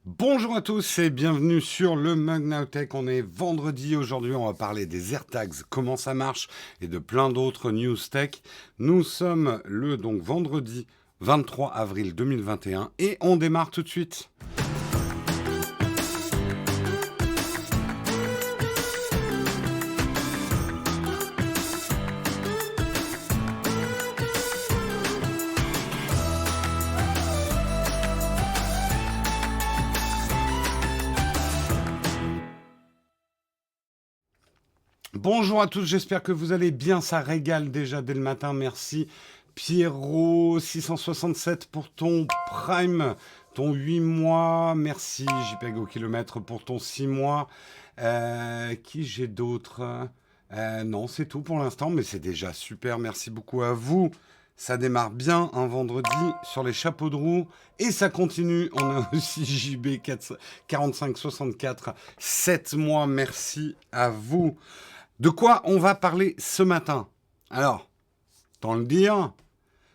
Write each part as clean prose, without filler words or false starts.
Bonjour à tous et bienvenue sur le Mug Now Tech. On est vendredi aujourd'hui, on va parler des AirTags, comment ça marche et de plein d'autres news tech. Nous sommes le vendredi 23 avril 2021 et on démarre tout de suite. Bonjour à tous, j'espère que vous allez bien, ça régale déjà dès le matin, merci. Pierrot 667 pour ton Prime, ton 8 mois, merci JPEG au kilomètre pour ton 6 mois. Qui j'ai d'autres Non, c'est tout pour l'instant, mais c'est déjà super, merci beaucoup à vous. Ça démarre bien un vendredi sur les chapeaux de roue et ça continue. On a aussi JB 4564, 7 mois, merci à vous. De quoi on va parler ce matin? Alors, tant le dire,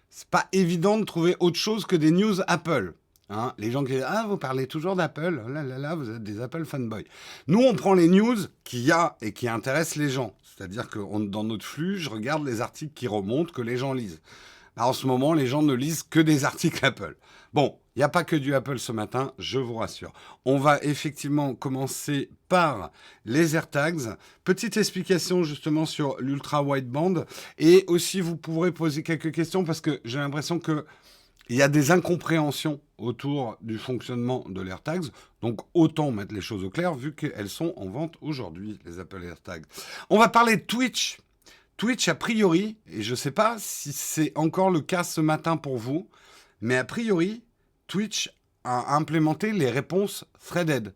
c'est pas évident de trouver autre chose que des news Apple. Hein, les gens qui disent « Ah, vous parlez toujours d'Apple, oh là là là, vous êtes des Apple fanboys. » Nous, on prend les news qu'il y a et qui intéressent les gens. C'est-à-dire que dans notre flux, je regarde les articles qui remontent, que les gens lisent. Alors, en ce moment, les gens ne lisent que des articles Apple. Bon, il n'y a pas que du Apple ce matin, je vous rassure. On va effectivement commencer par les AirTags. Petite explication justement sur l'ultra wideband. Et aussi, vous pourrez poser quelques questions parce que j'ai l'impression qu'il y a des incompréhensions autour du fonctionnement de l'AirTags. Donc, autant mettre les choses au clair vu qu'elles sont en vente aujourd'hui, les Apple AirTags. On va parler de Twitch. Twitch, a priori, et je ne sais pas si c'est encore le cas ce matin pour vous, mais a priori, Twitch a implémenté les réponses threaded.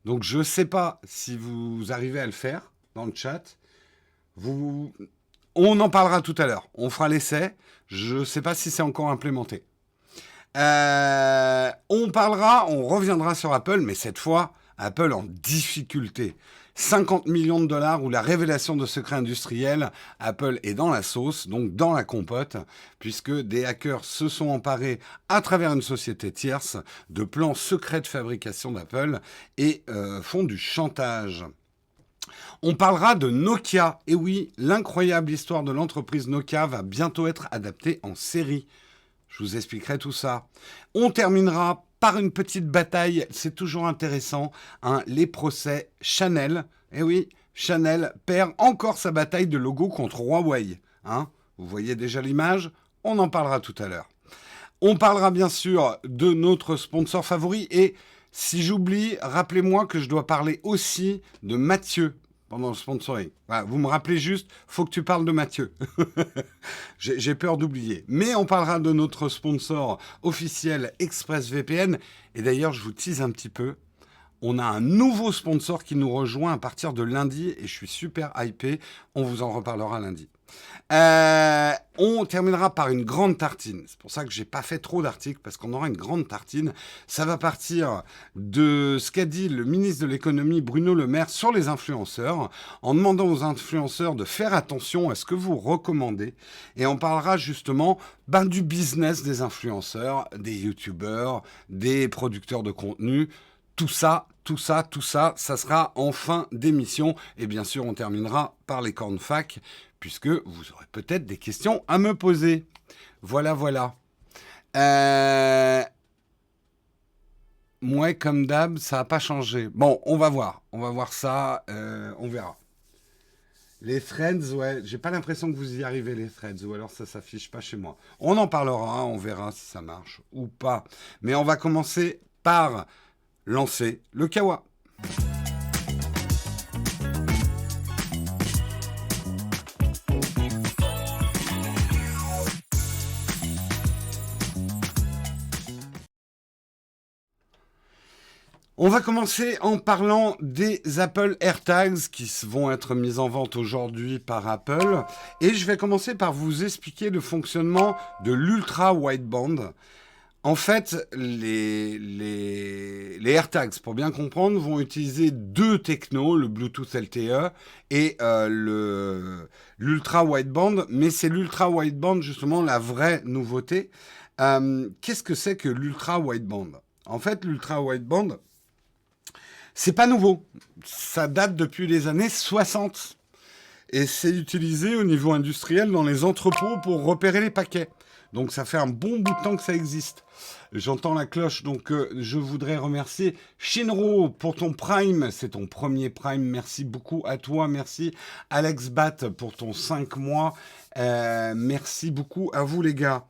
Donc, je ne sais pas si vous arrivez à le faire dans le chat. On en parlera tout à l'heure. On fera l'essai. Je ne sais pas si c'est encore implémenté. On reviendra sur Apple, mais cette fois, Apple en difficulté. 50 millions de dollars ou la révélation de secrets industriels, Apple est dans la sauce, donc dans la compote, puisque des hackers se sont emparés à travers une société tierce de plans secrets de fabrication d'Apple et font du chantage. On parlera de Nokia. Et oui, l'incroyable histoire de l'entreprise Nokia va bientôt être adaptée en série. Je vous expliquerai tout ça. On terminera par une petite bataille, c'est toujours intéressant, hein, les procès Chanel. Eh oui, Chanel perd encore sa bataille de logo contre Huawei. Hein. Vous voyez déjà l'image? On en parlera tout à l'heure. On parlera bien sûr de notre sponsor favori et si j'oublie, rappelez-moi que je dois parler aussi de Mathieu pendant le sponsoring. Voilà, vous me rappelez juste, faut que tu parles de Mathieu. J'ai peur d'oublier. Mais on parlera de notre sponsor officiel ExpressVPN. Et d'ailleurs, je vous tease un petit peu. On a un nouveau sponsor qui nous rejoint à partir de lundi et je suis super hypé. On vous en reparlera lundi. On terminera par une grande tartine. C'est pour ça que j'ai pas fait trop d'articles parce qu'on aura une grande tartine. Ça va partir de ce qu'a dit le ministre de l'économie Bruno Le Maire sur les influenceurs, en demandant aux influenceurs de faire attention à ce que vous recommandez. Et on parlera justement du business des influenceurs, des youtubeurs, des producteurs de contenu. Tout ça, ça sera en fin d'émission. Et bien sûr, on terminera par les cornfac, puisque vous aurez peut-être des questions à me poser. Voilà. Moi, comme d'hab, ça n'a pas changé. Bon, on va voir ça, on verra. Les threads, ouais, j'ai pas l'impression que vous y arrivez, les threads, ou alors ça s'affiche pas chez moi. On en parlera, on verra si ça marche ou pas. Mais on va commencer par lancer le Kawa. On va commencer en parlant des Apple AirTags qui vont être mis en vente aujourd'hui par Apple. Et je vais commencer par vous expliquer le fonctionnement de l'ultra wideband. En fait, les AirTags, pour bien comprendre, vont utiliser deux technos, le Bluetooth LTE et l'ultra wideband. Mais c'est l'ultra wideband justement la vraie nouveauté. Qu'est-ce que c'est que l'ultra wideband ? En fait, l'ultra wideband, c'est pas nouveau. Ça date depuis les années 60. Et c'est utilisé au niveau industriel dans les entrepôts pour repérer les paquets. Donc ça fait un bon bout de temps que ça existe. J'entends la cloche, donc je voudrais remercier Shinro pour ton Prime. C'est ton premier Prime. Merci beaucoup à toi. Merci Alex Bat pour ton 5 mois. Merci beaucoup à vous les gars.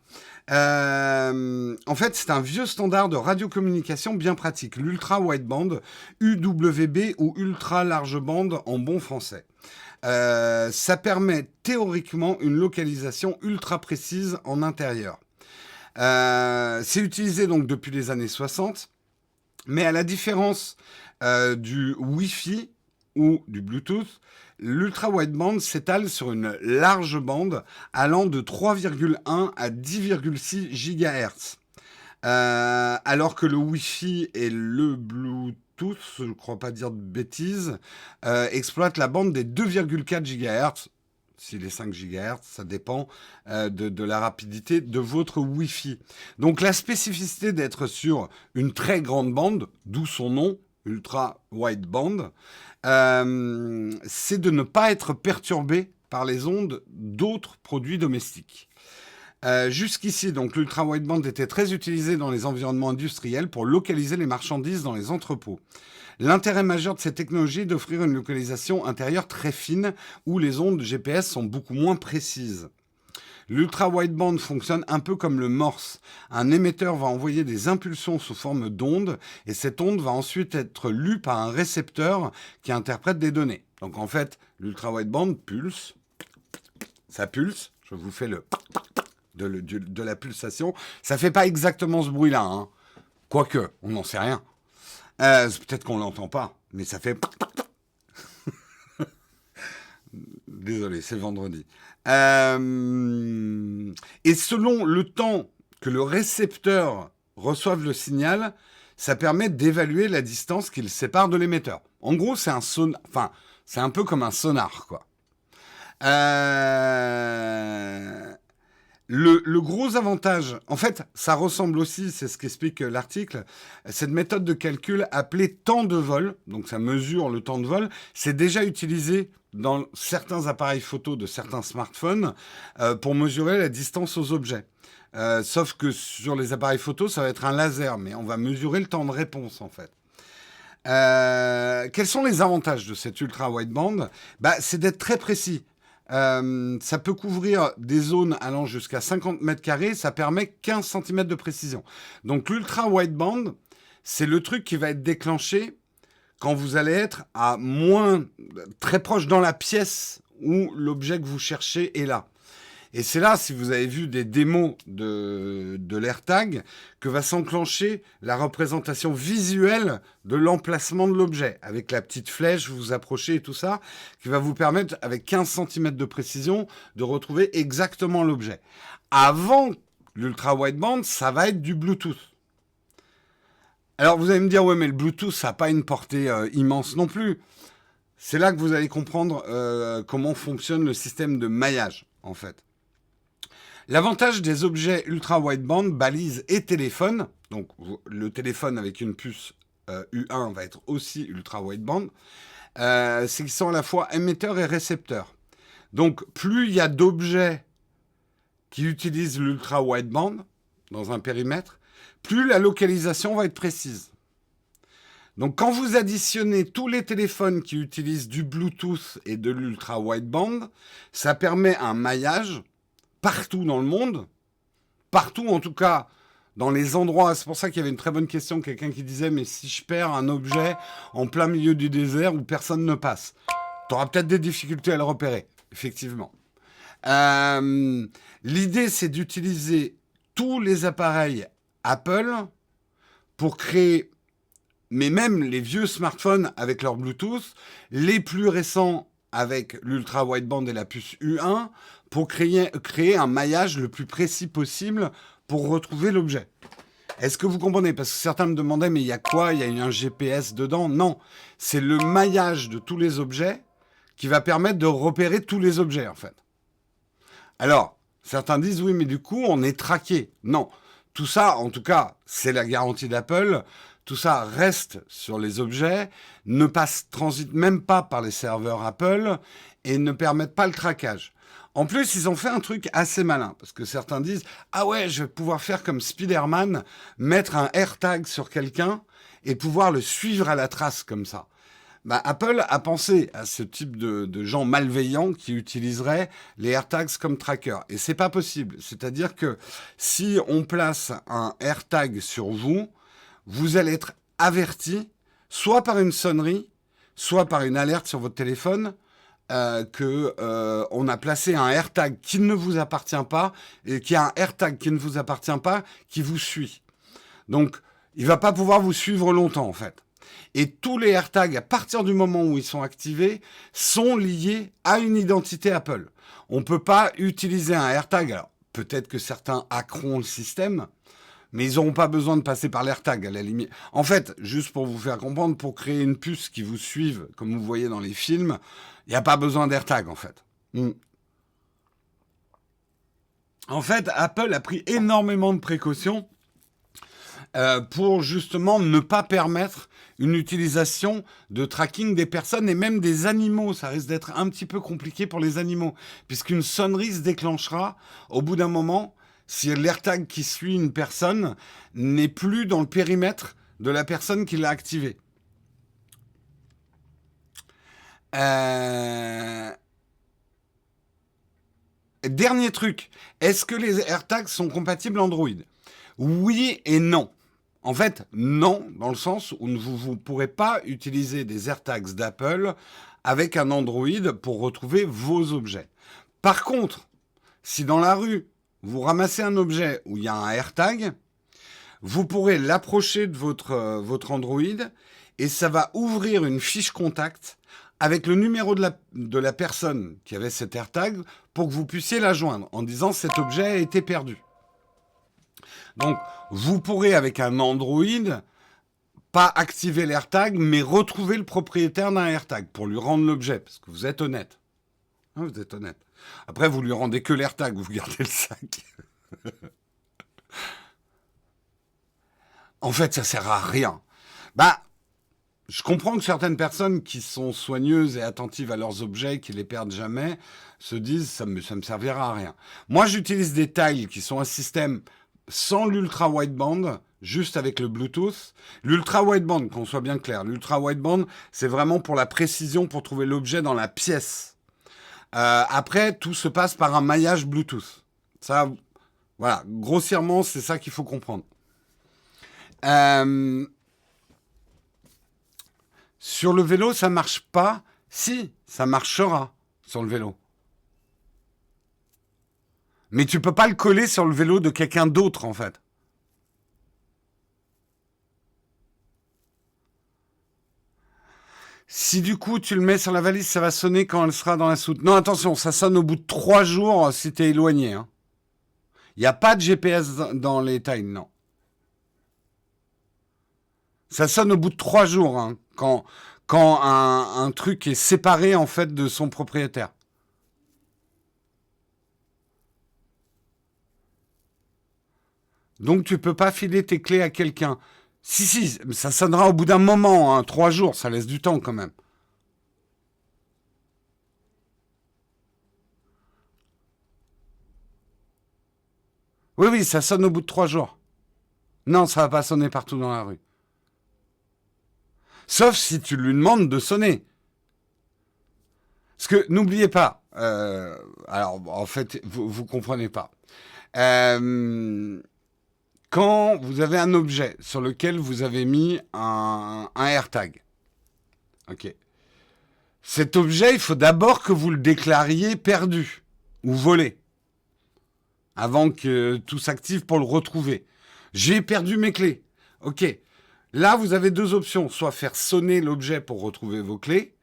En fait, c'est un vieux standard de radiocommunication bien pratique. L'ultra wideband, UWB ou ultra large bande en bon français. Ça permet théoriquement une localisation ultra précise en intérieur. C'est utilisé donc depuis les années 60, mais à la différence du Wi-Fi ou du Bluetooth, l'ultra wideband s'étale sur une large bande allant de 3,1 à 10,6 GHz. Alors que le Wi-Fi et le Bluetooth, je ne crois pas dire de bêtises, exploitent la bande des 2,4 GHz. Si les 5 GHz, ça dépend de la rapidité de votre Wi-Fi. Donc la spécificité d'être sur une très grande bande, d'où son nom, ultra wideband, c'est de ne pas être perturbé par les ondes d'autres produits domestiques. Jusqu'ici, donc, l'ultra wideband était très utilisé dans les environnements industriels pour localiser les marchandises dans les entrepôts. L'intérêt majeur de cette technologie est d'offrir une localisation intérieure très fine où les ondes GPS sont beaucoup moins précises. L'ultra wideband fonctionne un peu comme le Morse. Un émetteur va envoyer des impulsions sous forme d'onde et cette onde va ensuite être lue par un récepteur qui interprète des données. Donc en fait, l'ultra wideband pulse, ça pulse, je vous fais de la pulsation. Ça fait pas exactement ce bruit-là, hein. Quoique, on n'en sait rien. Peut-être qu'on l'entend pas, mais ça fait... Désolé, c'est vendredi. Et selon le temps que le récepteur reçoive le signal, ça permet d'évaluer la distance qu'il sépare de l'émetteur. En gros, c'est c'est un peu comme un sonar, quoi. Le gros avantage, en fait, ça ressemble aussi, c'est ce qu'explique l'article, cette méthode de calcul appelée temps de vol, donc ça mesure le temps de vol, c'est déjà utilisé dans certains appareils photo de certains smartphones pour mesurer la distance aux objets. Sauf que sur les appareils photo, ça va être un laser, mais on va mesurer le temps de réponse en fait. Quels sont les avantages de cette ultra wideband ? C'est d'être très précis. Ça peut couvrir des zones allant jusqu'à 50 mètres carrés, ça permet 15 cm de précision. Donc l'ultra wideband, c'est le truc qui va être déclenché quand vous allez être à très proche dans la pièce où l'objet que vous cherchez est là. Et c'est là, si vous avez vu des démos de l'AirTag, que va s'enclencher la représentation visuelle de l'emplacement de l'objet. Avec la petite flèche, vous vous approchez et tout ça, qui va vous permettre, avec 15 cm de précision, de retrouver exactement l'objet. Avant l'ultra wideband, ça va être du Bluetooth. Alors vous allez me dire, ouais, mais le Bluetooth, ça n'a pas une portée immense non plus. C'est là que vous allez comprendre comment fonctionne le système de maillage, en fait. L'avantage des objets ultra wideband, balises et téléphone, donc le téléphone avec une puce U1 va être aussi ultra wideband, c'est qu'ils sont à la fois émetteurs et récepteurs. Donc plus il y a d'objets qui utilisent l'ultra wideband dans un périmètre, plus la localisation va être précise. Donc quand vous additionnez tous les téléphones qui utilisent du Bluetooth et de l'ultra wideband, ça permet un maillage partout dans le monde, partout en tout cas dans les endroits, c'est pour ça qu'il y avait une très bonne question, quelqu'un qui disait mais si je perds un objet en plein milieu du désert où personne ne passe, tu auras peut-être des difficultés à le repérer, effectivement. L'idée c'est d'utiliser tous les appareils Apple pour créer, mais même les vieux smartphones avec leur Bluetooth, les plus récents avec l'ultra wideband et la puce U1 pour créer un maillage le plus précis possible pour retrouver l'objet. Est-ce que vous comprenez ? Parce que certains me demandaient, mais il y a quoi ? Il y a un GPS dedans ? Non, c'est le maillage de tous les objets qui va permettre de repérer tous les objets, en fait. Alors, certains disent, oui, mais du coup, on est traqué. Non, tout ça, en tout cas, c'est la garantie d'Apple. Tout ça reste sur les objets, transite même pas par les serveurs Apple et ne permettent pas le traquage. En plus, ils ont fait un truc assez malin, parce que certains disent « Ah ouais, je vais pouvoir faire comme Spider-Man, mettre un AirTag sur quelqu'un et pouvoir le suivre à la trace comme ça. » Bah, Apple a pensé à ce type de gens malveillants qui utiliseraient les AirTags comme tracker. Et c'est pas possible. C'est-à-dire que si on place un AirTag sur vous, vous allez être averti, soit par une sonnerie, soit par une alerte sur votre téléphone, on a placé un AirTag qui ne vous appartient pas, et qu'il y a un AirTag qui ne vous appartient pas, qui vous suit. Donc, il va pas pouvoir vous suivre longtemps, en fait. Et tous les AirTags, à partir du moment où ils sont activés, sont liés à une identité Apple. On ne peut pas utiliser un AirTag. Alors, peut-être que certains hackeront le système, mais ils n'auront pas besoin de passer par l'AirTag, à la limite. En fait, juste pour vous faire comprendre, pour créer une puce qui vous suive, comme vous voyez dans les films, il n'y a pas besoin d'AirTag, en fait. En fait, Apple a pris énormément de précautions pour justement ne pas permettre une utilisation de tracking des personnes et même des animaux. Ça risque d'être un petit peu compliqué pour les animaux, puisqu'une sonnerie se déclenchera au bout d'un moment si l'AirTag qui suit une personne n'est plus dans le périmètre de la personne qui l'a activé. Dernier truc, est-ce que les AirTags sont compatibles Android ? Oui et non. En fait, non, dans le sens où vous ne pourrez pas utiliser des AirTags d'Apple avec un Android pour retrouver vos objets. Par contre, si dans la rue, vous ramassez un objet où il y a un AirTag, vous pourrez l'approcher de votre Android et ça va ouvrir une fiche contact avec le numéro de la personne qui avait cet AirTag pour que vous puissiez la joindre en disant cet objet a été perdu. Donc, vous pourrez, avec un Android, pas activer l'AirTag, mais retrouver le propriétaire d'un AirTag pour lui rendre l'objet, parce que vous êtes honnête. Hein, vous êtes honnête. Après, vous lui rendez que l'AirTag, vous gardez le sac. En fait, ça sert à rien. Bah, je comprends que certaines personnes qui sont soigneuses et attentives à leurs objets, qui les perdent jamais, se disent ça me servira à rien. Moi, j'utilise des tiles qui sont un système sans l'ultra wideband, juste avec le Bluetooth. L'ultra wideband, qu'on soit bien clair, l'ultra wideband, c'est vraiment pour la précision, pour trouver l'objet dans la pièce. Après, tout se passe par un maillage Bluetooth. Ça, voilà, grossièrement, c'est ça qu'il faut comprendre. Sur le vélo, ça marche pas. Si, ça marchera sur le vélo. Mais tu peux pas le coller sur le vélo de quelqu'un d'autre, en fait. Si du coup tu le mets sur la valise, ça va sonner quand elle sera dans la soute. Non, attention, ça sonne au bout de 3 jours si tu es éloigné. Hein. Il n'y a pas de GPS dans les tiles, non. Ça sonne au bout de 3 jours, hein, quand un truc est séparé en fait de son propriétaire. Donc tu peux pas filer tes clés à quelqu'un. Si, ça sonnera au bout d'un moment, hein, 3 jours, ça laisse du temps quand même. Oui, ça sonne au bout de 3 jours. Non, ça va pas sonner partout dans la rue. Sauf si tu lui demandes de sonner. Parce que n'oubliez pas, alors en fait, vous comprenez pas. Quand vous avez un objet sur lequel vous avez mis un AirTag, ok. Cet objet, il faut d'abord que vous le déclariez perdu ou volé, avant que tout s'active pour le retrouver. J'ai perdu mes clés. Ok. Là, vous avez 2 options. Soit faire sonner l'objet pour retrouver vos clés.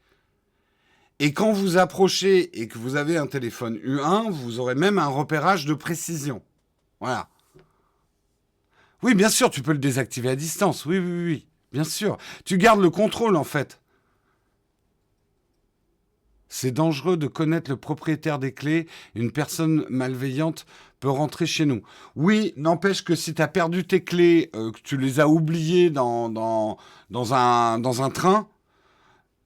Et quand vous approchez et que vous avez un téléphone U1, vous aurez même un repérage de précision. Voilà. Oui, bien sûr, tu peux le désactiver à distance. Oui. Bien sûr. Tu gardes le contrôle, en fait. C'est dangereux de connaître le propriétaire des clés. Une personne malveillante peut rentrer chez nous. Oui, n'empêche que si tu as perdu tes clés, que tu les as oubliées dans un train,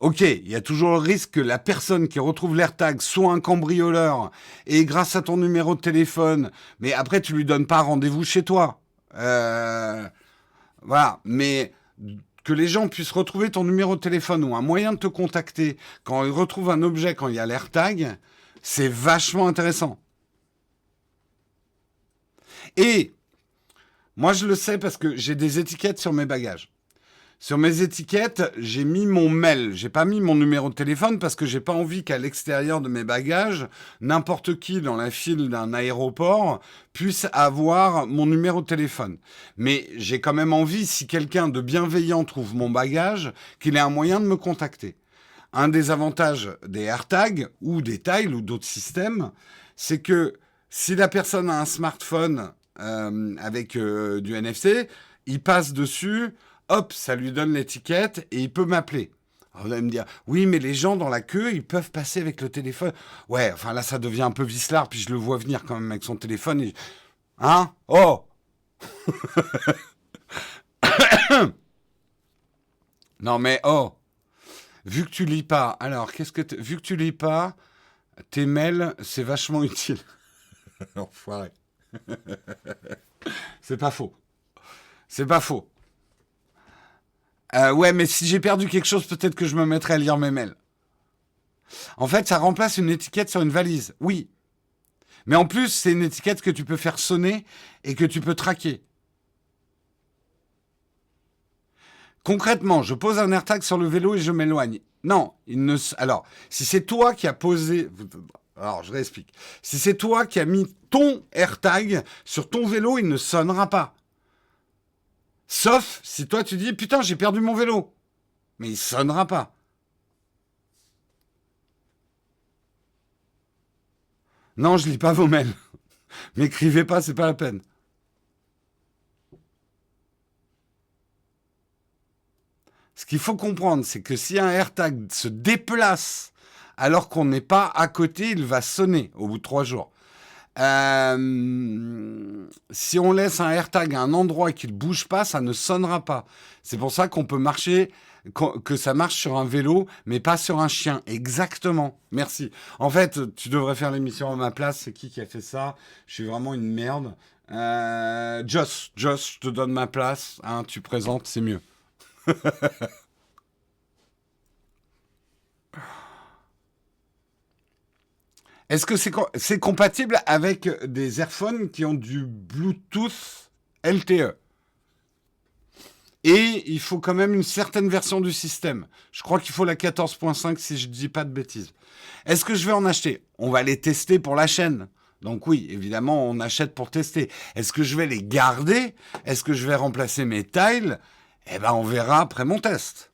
ok, il y a toujours le risque que la personne qui retrouve l'AirTag soit un cambrioleur et grâce à ton numéro de téléphone, mais après tu lui donnes pas rendez-vous chez toi. Voilà, mais que les gens puissent retrouver ton numéro de téléphone ou un moyen de te contacter quand ils retrouvent un objet, quand il y a l'AirTag, c'est vachement intéressant. Et moi, je le sais parce que j'ai des étiquettes sur mes bagages. Sur mes étiquettes, j'ai mis mon mail. J'ai pas mis mon numéro de téléphone parce que j'ai pas envie qu'à l'extérieur de mes bagages, n'importe qui dans la file d'un aéroport puisse avoir mon numéro de téléphone. Mais j'ai quand même envie, si quelqu'un de bienveillant trouve mon bagage, qu'il ait un moyen de me contacter. Un des avantages des AirTags ou des Tiles ou d'autres systèmes, c'est que si la personne a un smartphone avec du NFC, il passe dessus, hop, ça lui donne l'étiquette et il peut m'appeler. Alors vous allez me dire, oui, mais les gens dans la queue, ils peuvent passer avec le téléphone. Ouais, enfin là, ça devient un peu vicelard, puis je le vois venir quand même avec son téléphone. Et... Hein? Oh! Non mais, oh! Vu que tu lis pas, alors, vu que tu lis pas, tes mails, c'est vachement utile. Enfoiré. C'est pas faux. C'est pas faux. Ouais, mais si j'ai perdu quelque chose, peut-être que je me mettrai à lire mes mails. En fait, ça remplace une étiquette sur une valise. Oui. Mais en plus, c'est une étiquette que tu peux faire sonner et que tu peux traquer. Concrètement, je pose un AirTag sur le vélo et je m'éloigne. Non, alors, si c'est toi qui as posé... Alors, je réexplique. Si c'est toi qui as mis ton AirTag sur ton vélo, il ne sonnera pas. Sauf si toi tu dis, putain, j'ai perdu mon vélo. Mais il sonnera pas. Non, je lis pas vos mails. M'écrivez pas, c'est pas la peine. Ce qu'il faut comprendre, c'est que si un AirTag se déplace alors qu'on n'est pas à côté, il va sonner au bout de 3 jours. Si on laisse un AirTag à un endroit et qu'il ne bouge pas, ça ne sonnera pas. C'est pour ça qu'on peut marcher, que ça marche sur un vélo, mais pas sur un chien. Exactement. Merci. En fait, tu devrais faire l'émission à ma place. C'est qui a fait ça? Je suis vraiment une merde. Joss, je te donne ma place. Hein, tu présentes, c'est mieux. Est-ce que c'est compatible avec des Airphones qui ont du Bluetooth LTE? Et il faut quand même une certaine version du système. Je crois qu'il faut la 14.5 si je ne dis pas de bêtises. Est-ce que je vais en acheter? On va les tester pour la chaîne. Donc oui, évidemment, on achète pour tester. Est-ce que je vais les garder? Est-ce que je vais remplacer mes tiles? Eh ben, on verra après mon test.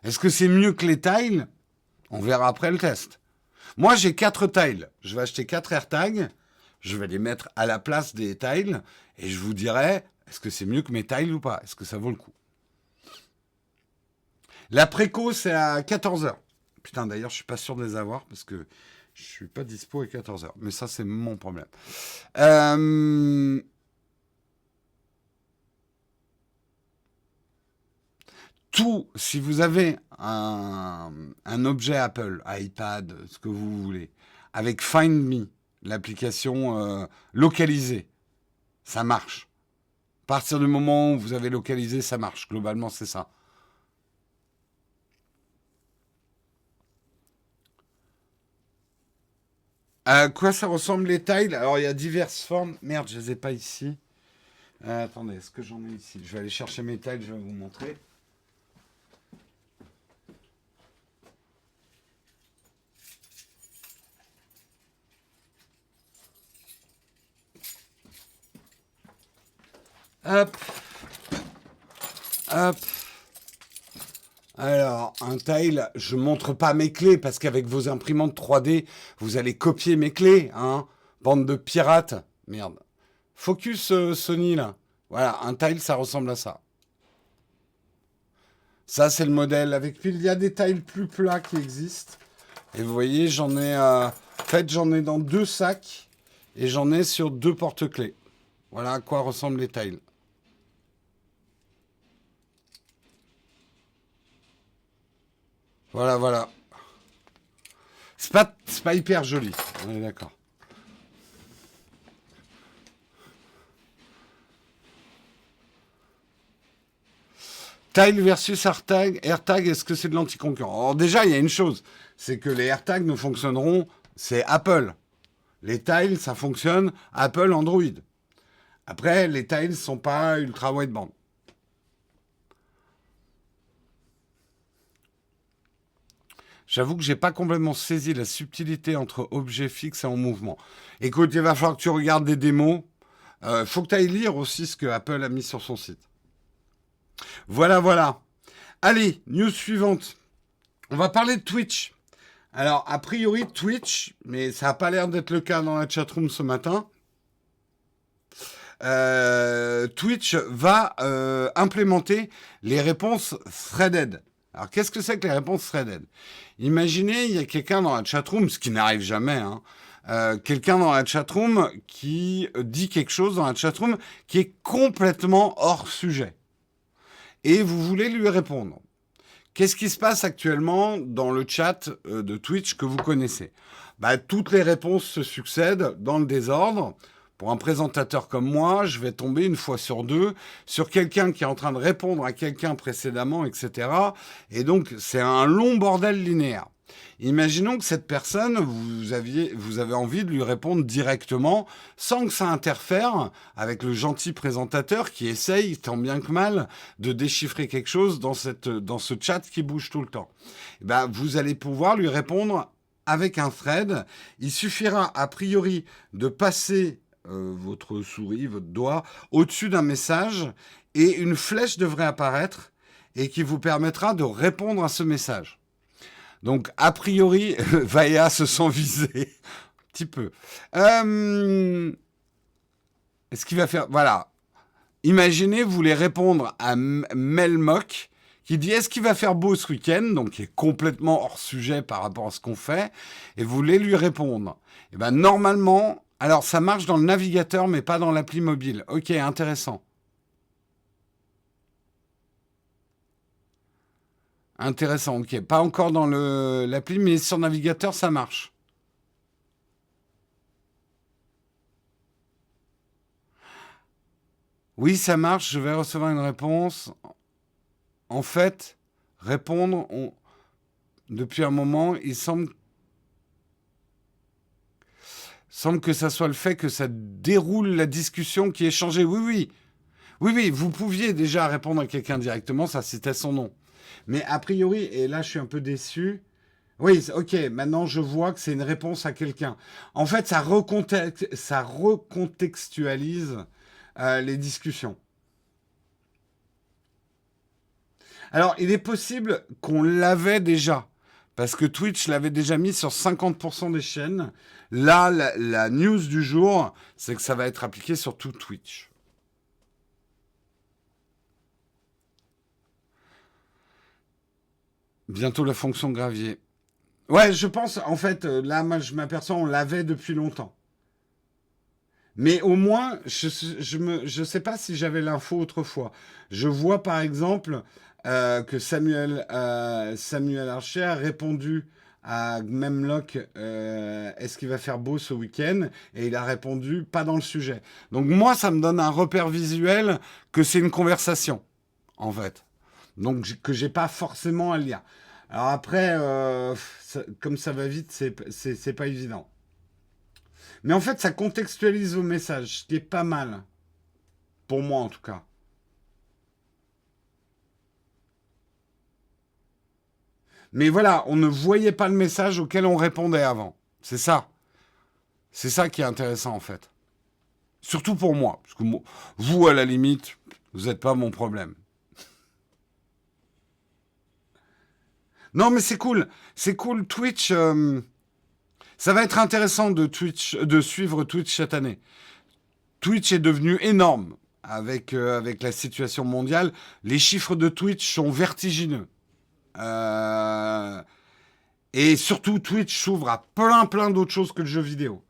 Est-ce que c'est mieux que les tiles? On verra après le test. Moi, j'ai 4 tiles. Je vais acheter 4 AirTags. Je vais les mettre à la place des tiles. Et je vous dirai, est-ce que c'est mieux que mes tiles ou pas? Est-ce que ça vaut le coup? La préco, c'est à 14 heures. Putain, d'ailleurs, je suis pas sûr de les avoir parce que je suis pas dispo à 14 heures. Mais ça, c'est mon problème. Tout, si vous avez un objet Apple, iPad, ce que vous voulez, avec Find Me, l'application localisée, ça marche. À partir du moment où vous avez localisé, ça marche. Globalement, c'est ça. À quoi ça ressemble les tiles? Alors, il y a diverses formes. Merde, je les ai pas ici. Attendez, est-ce que j'en ai ici? Je vais aller chercher mes tiles, je vais vous montrer. Hop, hop. Alors, un tile, je montre pas mes clés parce qu'avec vos imprimantes 3D, vous allez copier mes clés, hein. Bande de pirates. Merde. Focus Sony là. Voilà, un tile, ça ressemble à ça. Ça, c'est le modèle. Avec puis il y a des tiles plus plats qui existent. Et vous voyez, j'en ai, en fait, j'en ai dans 2 sacs. et j'en ai sur 2 porte-clés. Voilà à quoi ressemblent les tiles. Voilà, voilà. C'est pas hyper joli, on est d'accord. Tile versus AirTag, est-ce que c'est de l'anticoncurrent? Alors déjà, il y a une chose, c'est que les AirTags ne fonctionneront, c'est Apple. Les Tiles, ça fonctionne Apple, Android. Après, les Tiles sont pas ultra wideband. J'avoue que j'ai pas complètement saisi la subtilité entre objet fixe et en mouvement. Écoute, il va falloir que tu regardes des démos. Faut que tu ailles lire aussi ce que Apple a mis sur son site. Voilà, voilà. Allez, news suivante. On va parler de Twitch. Alors, a priori, Twitch, mais ça n'a pas l'air d'être le cas dans la chatroom ce matin. Twitch va implémenter les réponses threaded. Alors, qu'est-ce que c'est que les réponses threaded? Imaginez, il y a quelqu'un dans la chatroom, ce qui n'arrive jamais, hein, quelqu'un dans la chatroom qui dit quelque chose dans la chatroom qui est complètement hors sujet. Et vous voulez lui répondre. Qu'est-ce qui se passe actuellement dans le chat de Twitch que vous connaissez? Toutes les réponses se succèdent dans le désordre. Pour un présentateur comme moi, je vais tomber une fois sur deux sur quelqu'un qui est en train de répondre à quelqu'un précédemment, etc. Et donc, c'est un long bordel linéaire. Imaginons que cette personne, vous avez envie de lui répondre directement, sans que ça interfère avec le gentil présentateur qui essaye, tant bien que mal, de déchiffrer quelque chose dans ce chat qui bouge tout le temps. Vous allez pouvoir lui répondre avec un thread. Il suffira, a priori, de passer votre souris, votre doigt, au-dessus d'un message, et une flèche devrait apparaître, et qui vous permettra de répondre à ce message. Donc, a priori, Vaïa se sent visé. Un petit peu. Est-ce qu'il va faire... Voilà. Imaginez, vous voulez répondre à Melmoc, qui dit « Est-ce qu'il va faire beau ce week-end ?» Donc, qui est complètement hors sujet par rapport à ce qu'on fait. Et vous voulez lui répondre. Et normalement... Alors, ça marche dans le navigateur, mais pas dans l'appli mobile. Ok, intéressant. Intéressant, ok. Pas encore dans l'appli, mais sur navigateur, ça marche. Oui, ça marche, je vais recevoir une réponse. En fait, répondre, depuis un moment, il semble que ça soit le fait que ça déroule la discussion qui est changée. Oui, oui. Oui, oui, vous pouviez déjà répondre à quelqu'un directement, ça c'était son nom. Mais a priori, et là je suis un peu déçu, oui, ok, maintenant je vois que c'est une réponse à quelqu'un. En fait, ça recontextualise les discussions. Alors, il est possible qu'on l'avait déjà, parce que Twitch l'avait déjà mis sur 50% des chaînes. Là, la news du jour, c'est que ça va être appliqué sur tout Twitch. Bientôt la fonction gravier. Ouais, je pense, en fait, là, moi, je m'aperçois, on l'avait depuis longtemps. Mais au moins, je sais pas si j'avais l'info autrefois. Je vois par exemple que Samuel Archer a répondu à Memlock est-ce qu'il va faire beau ce week-end? Et il a répondu pas dans le sujet. Donc moi, ça me donne un repère visuel que c'est une conversation, en fait. Donc que j'ai pas forcément à lire. Alors après, comme ça va vite, c'est pas évident. Mais en fait, ça contextualise vos messages, ce qui est pas mal. Pour moi, en tout cas. Mais voilà, on ne voyait pas le message auquel on répondait avant. C'est ça. C'est ça qui est intéressant, en fait. Surtout pour moi. Parce que vous, à la limite, vous n'êtes pas mon problème. Non, mais c'est cool. C'est cool. Twitch... ça va être intéressant de suivre Twitch cette année. Twitch est devenu énorme avec la situation mondiale. Les chiffres de Twitch sont vertigineux. Et surtout, Twitch s'ouvre à plein d'autres choses que le jeu vidéo.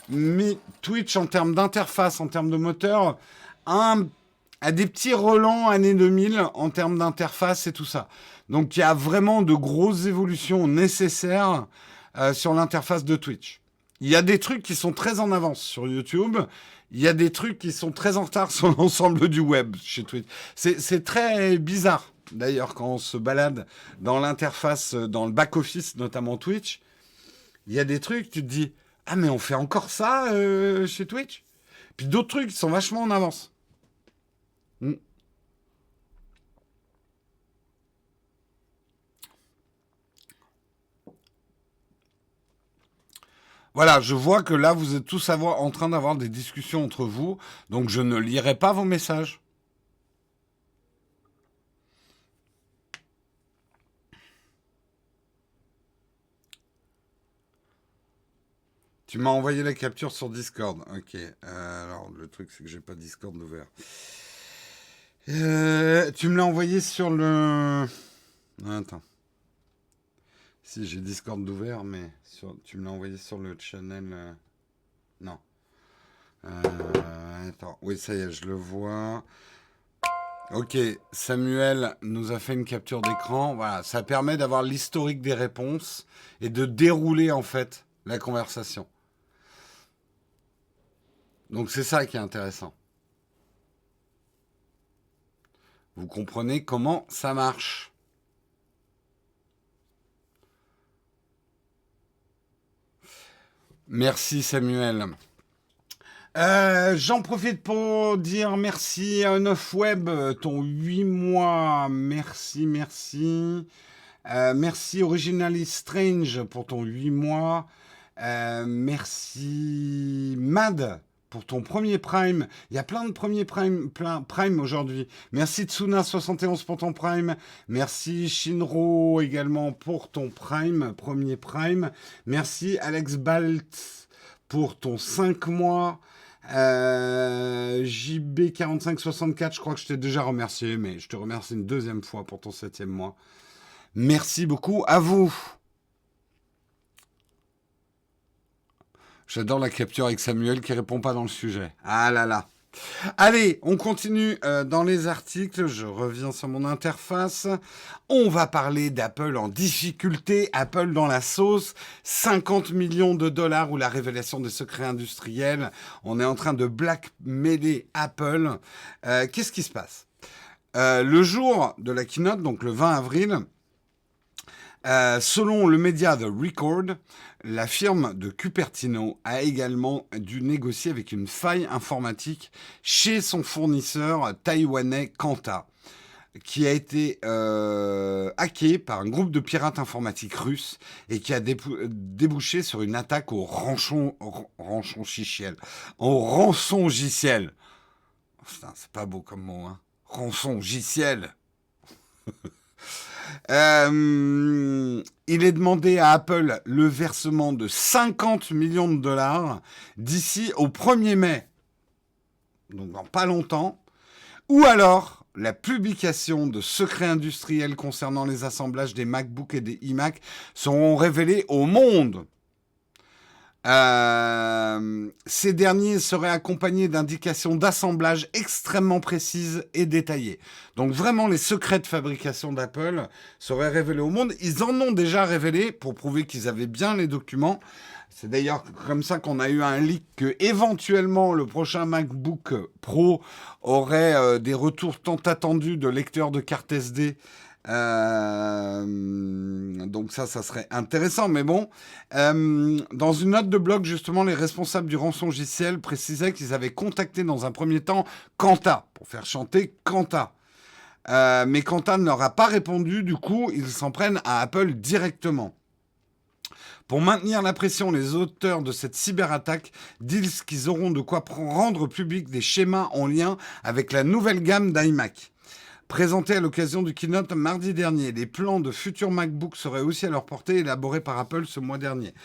Mais Twitch, en termes d'interface, en termes de moteur, a des petits relents années 2000 en termes d'interface et tout ça. Donc il y a vraiment de grosses évolutions nécessaires sur l'interface de Twitch. Il y a des trucs qui sont très en avance sur YouTube. Il y a des trucs qui sont très en retard sur l'ensemble du web chez Twitch. C'est très bizarre, d'ailleurs, quand on se balade dans l'interface, dans le back-office, notamment Twitch. Il y a des trucs, tu te dis, ah mais on fait encore ça chez Twitch. Puis d'autres trucs qui sont vachement en avance. Mm. Voilà, je vois que là, vous êtes tous en train d'avoir des discussions entre vous, donc je ne lirai pas vos messages. Tu m'as envoyé la capture sur Discord. Ok. Alors, le truc, c'est que j'ai pas Discord ouvert. Tu me l'as envoyé sur le... Attends. Si, j'ai Discord ouvert, mais tu me l'as envoyé sur le channel... Non. Attends. Oui, ça y est, je le vois. Ok, Samuel nous a fait une capture d'écran. Voilà, ça permet d'avoir l'historique des réponses et de dérouler, en fait, la conversation. Donc c'est ça qui est intéressant. Vous comprenez comment ça marche. Merci Samuel. J'en profite pour dire merci à 9web, ton 8 mois. Merci, merci. Merci Originally Strange pour ton 8 mois. Merci Mad pour ton premier Prime. Il y a plein de premiers Prime aujourd'hui. Merci Tsuna71 pour ton Prime. Merci Shinro également pour ton Prime, premier Prime. Merci Alex Balt pour ton 5 mois. JB4564, je crois que je t'ai déjà remercié, mais je te remercie une deuxième fois pour ton 7e mois. Merci beaucoup à vous. J'adore la capture avec Samuel qui répond pas dans le sujet. Ah là là. Allez, on continue dans les articles. Je reviens sur mon interface. On va parler d'Apple en difficulté. Apple dans la sauce. 50 millions de dollars ou la révélation des secrets industriels. On est en train de blackmailer Apple. Qu'est-ce qui se passe le jour de la keynote, donc le 20 avril, selon le média The Record, la firme de Cupertino a également dû négocier avec une faille informatique chez son fournisseur taïwanais Quanta, qui a été hacké par un groupe de pirates informatiques russes et qui a débouché sur une attaque au rançongiciel. Au rançongiciel. Putain, c'est pas beau comme mot, hein. Rançongiciel. Il est demandé à Apple le versement de 50 millions de dollars d'ici au 1er mai, donc dans pas longtemps, ou alors la publication de secrets industriels concernant les assemblages des MacBook et des iMac seront révélés au monde. Ces derniers seraient accompagnés d'indications d'assemblage extrêmement précises et détaillées. Donc vraiment, les secrets de fabrication d'Apple seraient révélés au monde. Ils en ont déjà révélé pour prouver qu'ils avaient bien les documents. C'est d'ailleurs comme ça qu'on a eu un leak que éventuellement le prochain MacBook Pro aurait des retours tant attendus de lecteurs de cartes SD. Donc ça serait intéressant, mais bon. Dans une note de blog, justement, les responsables du rançongiciel précisaient qu'ils avaient contacté dans un premier temps Quanta pour faire chanter Quanta. Mais Quanta ne leur a pas répondu, du coup, ils s'en prennent à Apple directement. Pour maintenir la pression, les auteurs de cette cyberattaque disent qu'ils auront de quoi rendre public des schémas en lien avec la nouvelle gamme d'iMac. Présentés à l'occasion du keynote mardi dernier, les plans de futurs MacBook seraient aussi à leur portée, élaborés par Apple ce mois dernier.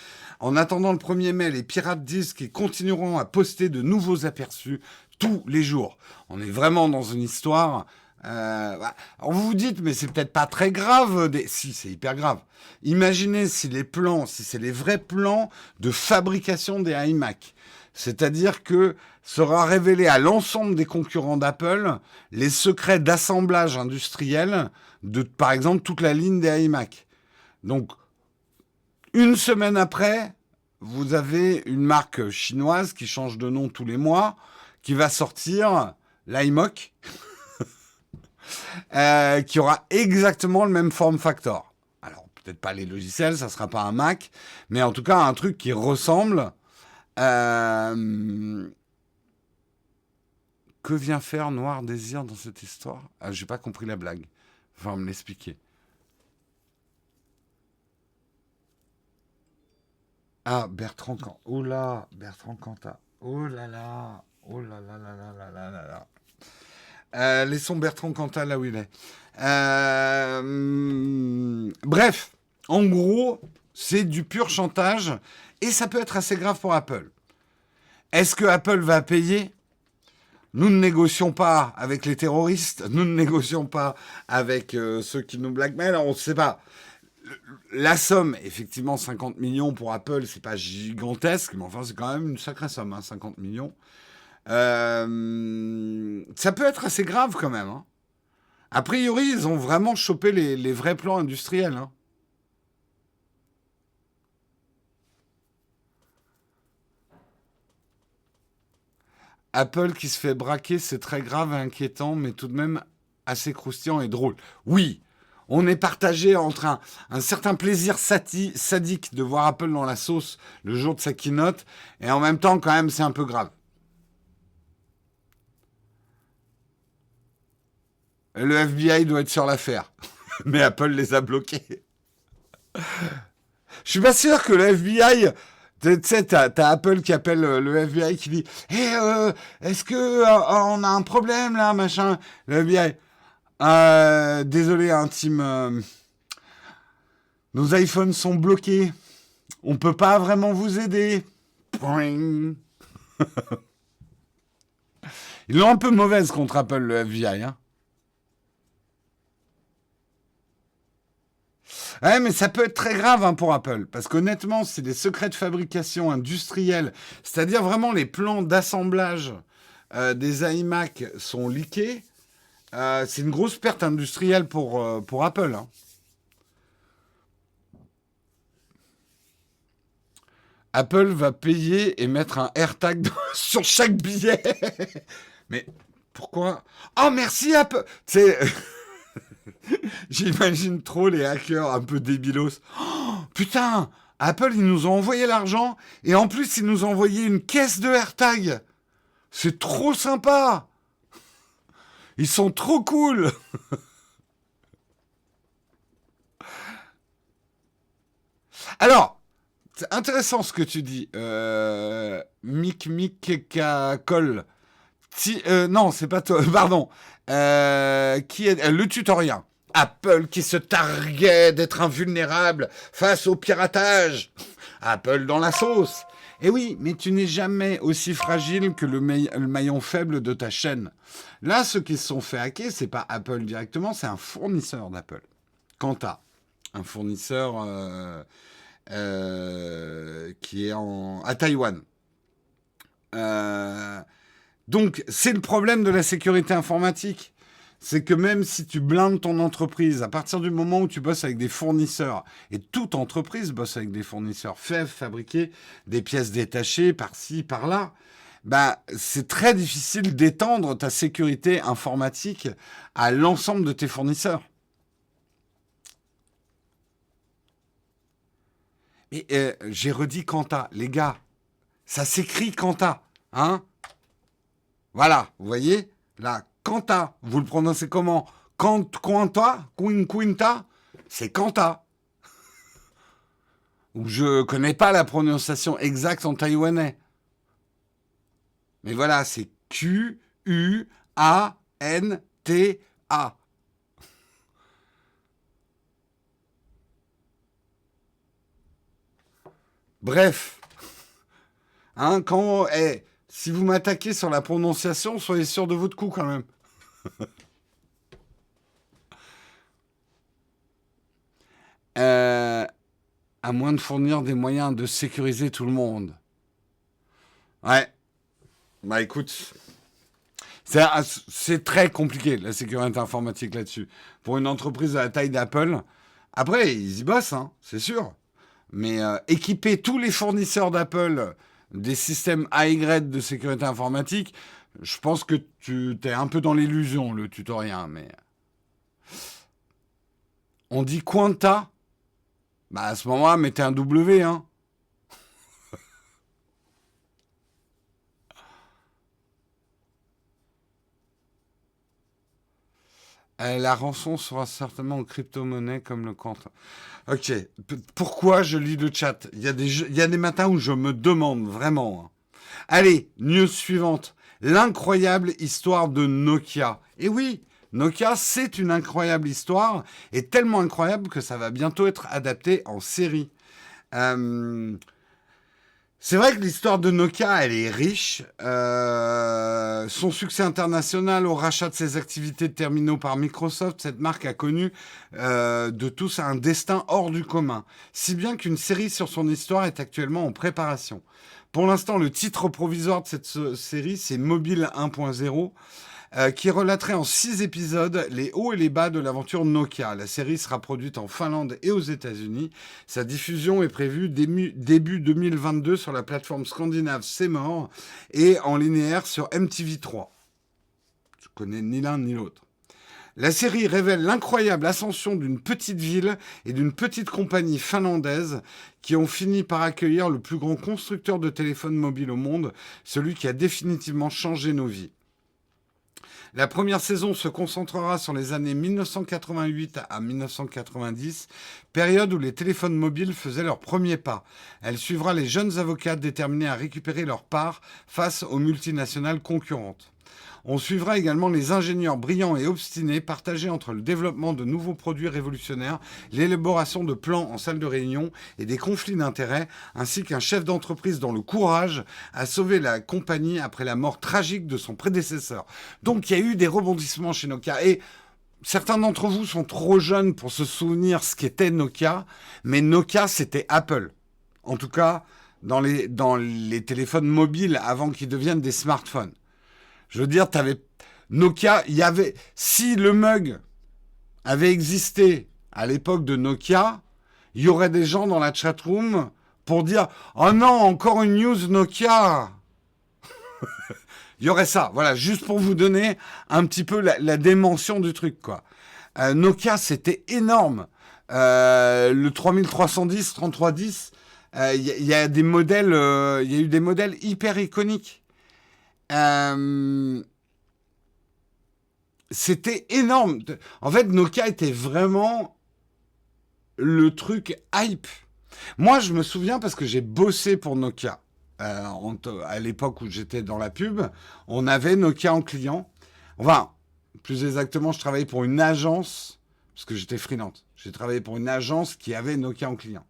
En attendant le 1er mai, les pirates disent qu'ils continueront à poster de nouveaux aperçus tous les jours. On est vraiment dans une histoire Alors vous vous dites, mais c'est peut-être pas très grave. Si, c'est hyper grave. Imaginez si les plans, si c'est les vrais plans de fabrication des iMac. C'est-à-dire que sera révélé à l'ensemble des concurrents d'Apple les secrets d'assemblage industriel de, par exemple, toute la ligne des iMac. Donc, une semaine après, vous avez une marque chinoise qui change de nom tous les mois, qui va sortir l'iMoc, qui aura exactement le même form factor. Alors, peut-être pas les logiciels, ça sera pas un Mac, mais en tout cas, un truc qui ressemble. Que vient faire Noir Désir dans cette histoire? J'ai pas compris la blague. Enfin, me l'expliquer. Ah, Bertrand Cantat. Oh là, Bertrand Cantat. Oh là là. Oh là là là là là là là là. Laissons Bertrand Cantat là où il est. Bref, en gros, c'est du pur chantage et ça peut être assez grave pour Apple. Est-ce que Apple va payer? Nous ne négocions pas avec les terroristes, nous ne négocions pas avec ceux qui nous blackmail, on ne sait pas. La somme, effectivement, 50 millions pour Apple, c'est pas gigantesque, mais enfin, c'est quand même une sacrée somme, hein, 50 millions. Ça peut être assez grave quand même. Hein. A priori, ils ont vraiment chopé les vrais plans industriels. Hein. Apple qui se fait braquer, c'est très grave et inquiétant, mais tout de même assez croustillant et drôle. Oui, on est partagé entre un certain plaisir sadique de voir Apple dans la sauce le jour de sa keynote, et en même temps, quand même, c'est un peu grave. Le FBI doit être sur l'affaire, mais Apple les a bloqués. Je suis pas sûr que le FBI... Tu sais, t'as Apple qui appelle le FBI qui dit hey, est-ce que on a un problème là, machin? Le FBI, désolé, hein, team, nos iPhones sont bloqués. On peut pas vraiment vous aider. Poing. Ils l'ont un peu mauvaise contre Apple, le FBI. Hein. Ouais, mais ça peut être très grave hein, pour Apple, parce qu'honnêtement, c'est des secrets de fabrication industrielle, c'est-à-dire vraiment les plans d'assemblage des iMac sont leakés. C'est une grosse perte industrielle pour Apple. Hein. Apple va payer et mettre un AirTag sur chaque billet. Mais pourquoi? Oh, merci Apple. Tu sais, j'imagine trop les hackers un peu débilos. Oh, putain, Apple, ils nous ont envoyé l'argent et en plus, ils nous ont envoyé une caisse de AirTag. C'est trop sympa. Ils sont trop cool. Alors, c'est intéressant ce que tu dis. Col. Non, c'est pas toi. Pardon. Qui est le tutorien. Apple qui se targuait d'être invulnérable face au piratage. Apple dans la sauce. Eh oui, mais tu n'es jamais aussi fragile que le maillon faible de ta chaîne. Là, ceux qui se sont fait hacker, c'est pas Apple directement, c'est un fournisseur d'Apple. Quanta, un fournisseur qui est à Taïwan. Donc, c'est le problème de la sécurité informatique. C'est que même si tu blindes ton entreprise, à partir du moment où tu bosses avec des fournisseurs, et toute entreprise bosse avec des fournisseurs, fait fabriquer des pièces détachées par-ci, par-là, bah, c'est très difficile d'étendre ta sécurité informatique à l'ensemble de tes fournisseurs. Et j'ai redit Quanta, les gars, ça s'écrit Quanta, hein? Voilà, vous voyez? Là, Quanta, vous le prononcez comment? Quanta? Quinta? C'est Quanta. Ou je connais pas la prononciation exacte en taïwanais. Mais voilà, c'est Quanta. Bref, hein, si vous m'attaquez sur la prononciation, soyez sûr de votre coup quand même. à moins de fournir des moyens de sécuriser tout le monde. Ouais. Bah écoute, c'est très compliqué la sécurité informatique là-dessus. Pour une entreprise de la taille d'Apple, après, ils y bossent, hein, c'est sûr. Mais équiper tous les fournisseurs d'Apple des systèmes A-Y de sécurité informatique, je pense que tu es un peu dans l'illusion, le tutorien. Mais on dit Quanta, bah à ce moment-là, mettez un W, hein. La rançon sera certainement en crypto-monnaie comme le Quanta. Ok, pourquoi je lis le chat? Il y a des matins où je me demande vraiment, hein. Allez, news suivante. L'incroyable histoire de Nokia. Et oui, Nokia, c'est une incroyable histoire, et tellement incroyable que ça va bientôt être adapté en série. Euh, c'est vrai que l'histoire de Nokia, elle est riche. Son succès international au rachat de ses activités de terminaux par Microsoft, cette marque a connu de tous un destin hors du commun. Si bien qu'une série sur son histoire est actuellement en préparation. Pour l'instant, le titre provisoire de cette série, c'est Mobile 1.0. Qui relaterait en 6 épisodes les hauts et les bas de l'aventure Nokia. La série sera produite en Finlande et aux États-Unis. Sa diffusion est prévue début 2022 sur la plateforme scandinave C'est Mort et en linéaire sur MTV3. Je connais ni l'un ni l'autre. La série révèle l'incroyable ascension d'une petite ville et d'une petite compagnie finlandaise qui ont fini par accueillir le plus grand constructeur de téléphones mobiles au monde, celui qui a définitivement changé nos vies. La première saison se concentrera sur les années 1988 à 1990, période où les téléphones mobiles faisaient leurs premiers pas. Elle suivra les jeunes avocats déterminés à récupérer leur part face aux multinationales concurrentes. On suivra également les ingénieurs brillants et obstinés partagés entre le développement de nouveaux produits révolutionnaires, l'élaboration de plans en salle de réunion et des conflits d'intérêts, ainsi qu'un chef d'entreprise dont le courage a sauvé la compagnie après la mort tragique de son prédécesseur. Donc il y a eu des rebondissements chez Nokia. Et certains d'entre vous sont trop jeunes pour se souvenir ce qu'était Nokia, mais Nokia, c'était Apple. En tout cas, dans les téléphones mobiles avant qu'ils deviennent des smartphones. Je veux dire, Nokia, si le mug avait existé à l'époque de Nokia, il y aurait des gens dans la chatroom pour dire « Oh non, encore une news Nokia !» Il y aurait ça, voilà, juste pour vous donner un petit peu la dimension du truc, quoi. Nokia, c'était énorme. Le 3310, 3310, il y a des modèles, il y a eu des modèles hyper iconiques. C'était énorme. En fait, Nokia était vraiment le truc hype. Moi, je me souviens parce que j'ai bossé pour Nokia. À l'époque où j'étais dans la pub, on avait Nokia en client. Enfin, plus exactement, je travaillais pour une agence, parce que j'étais freelance. J'ai travaillé pour une agence qui avait Nokia en client.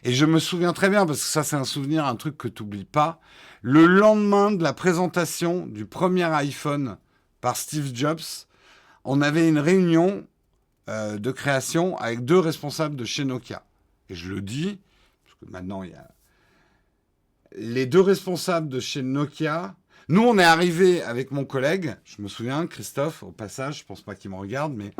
Et je me souviens très bien, parce que ça, c'est un souvenir, un truc que tu n'oublies pas. Le lendemain de la présentation du premier iPhone par Steve Jobs, on avait une réunion de création avec 2 responsables de chez Nokia. Et je le dis, parce que maintenant, il y a les 2 responsables de chez Nokia. Nous, on est arrivés avec mon collègue, je me souviens, Christophe, au passage, je ne pense pas qu'il me regarde, mais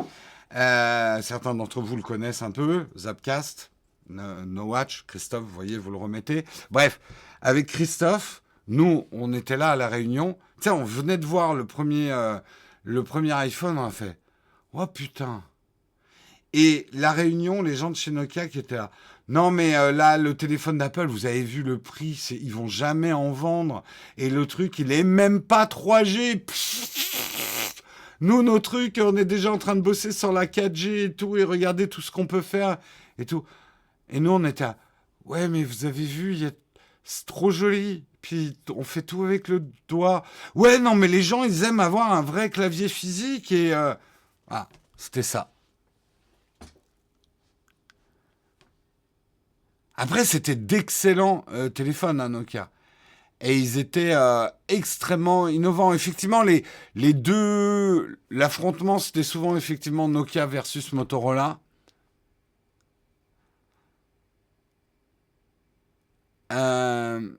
certains d'entre vous le connaissent un peu, Zapcast. No Watch, Christophe, vous voyez, vous le remettez. Bref, avec Christophe, nous, on était là à la réunion. Tu sais, on venait de voir le premier iPhone, on a fait « Oh putain !» Et la réunion, les gens de chez Nokia qui étaient là « Non, mais là, le téléphone d'Apple, vous avez vu le prix, ils vont jamais en vendre. Et le truc, il est même pas 3G. Nous, nos trucs, on est déjà en train de bosser sur la 4G et tout, et regardez tout ce qu'on peut faire et tout. » Et nous, on était à « Ouais, mais vous avez vu, c'est trop joli. Puis, on fait tout avec le doigt. Ouais, non, mais les gens, ils aiment avoir un vrai clavier physique. » Et voilà, c'était ça. Après, c'était d'excellents téléphones, hein, Nokia. Et ils étaient extrêmement innovants. Effectivement, les deux... L'affrontement, c'était souvent effectivement Nokia versus Motorola. Euh,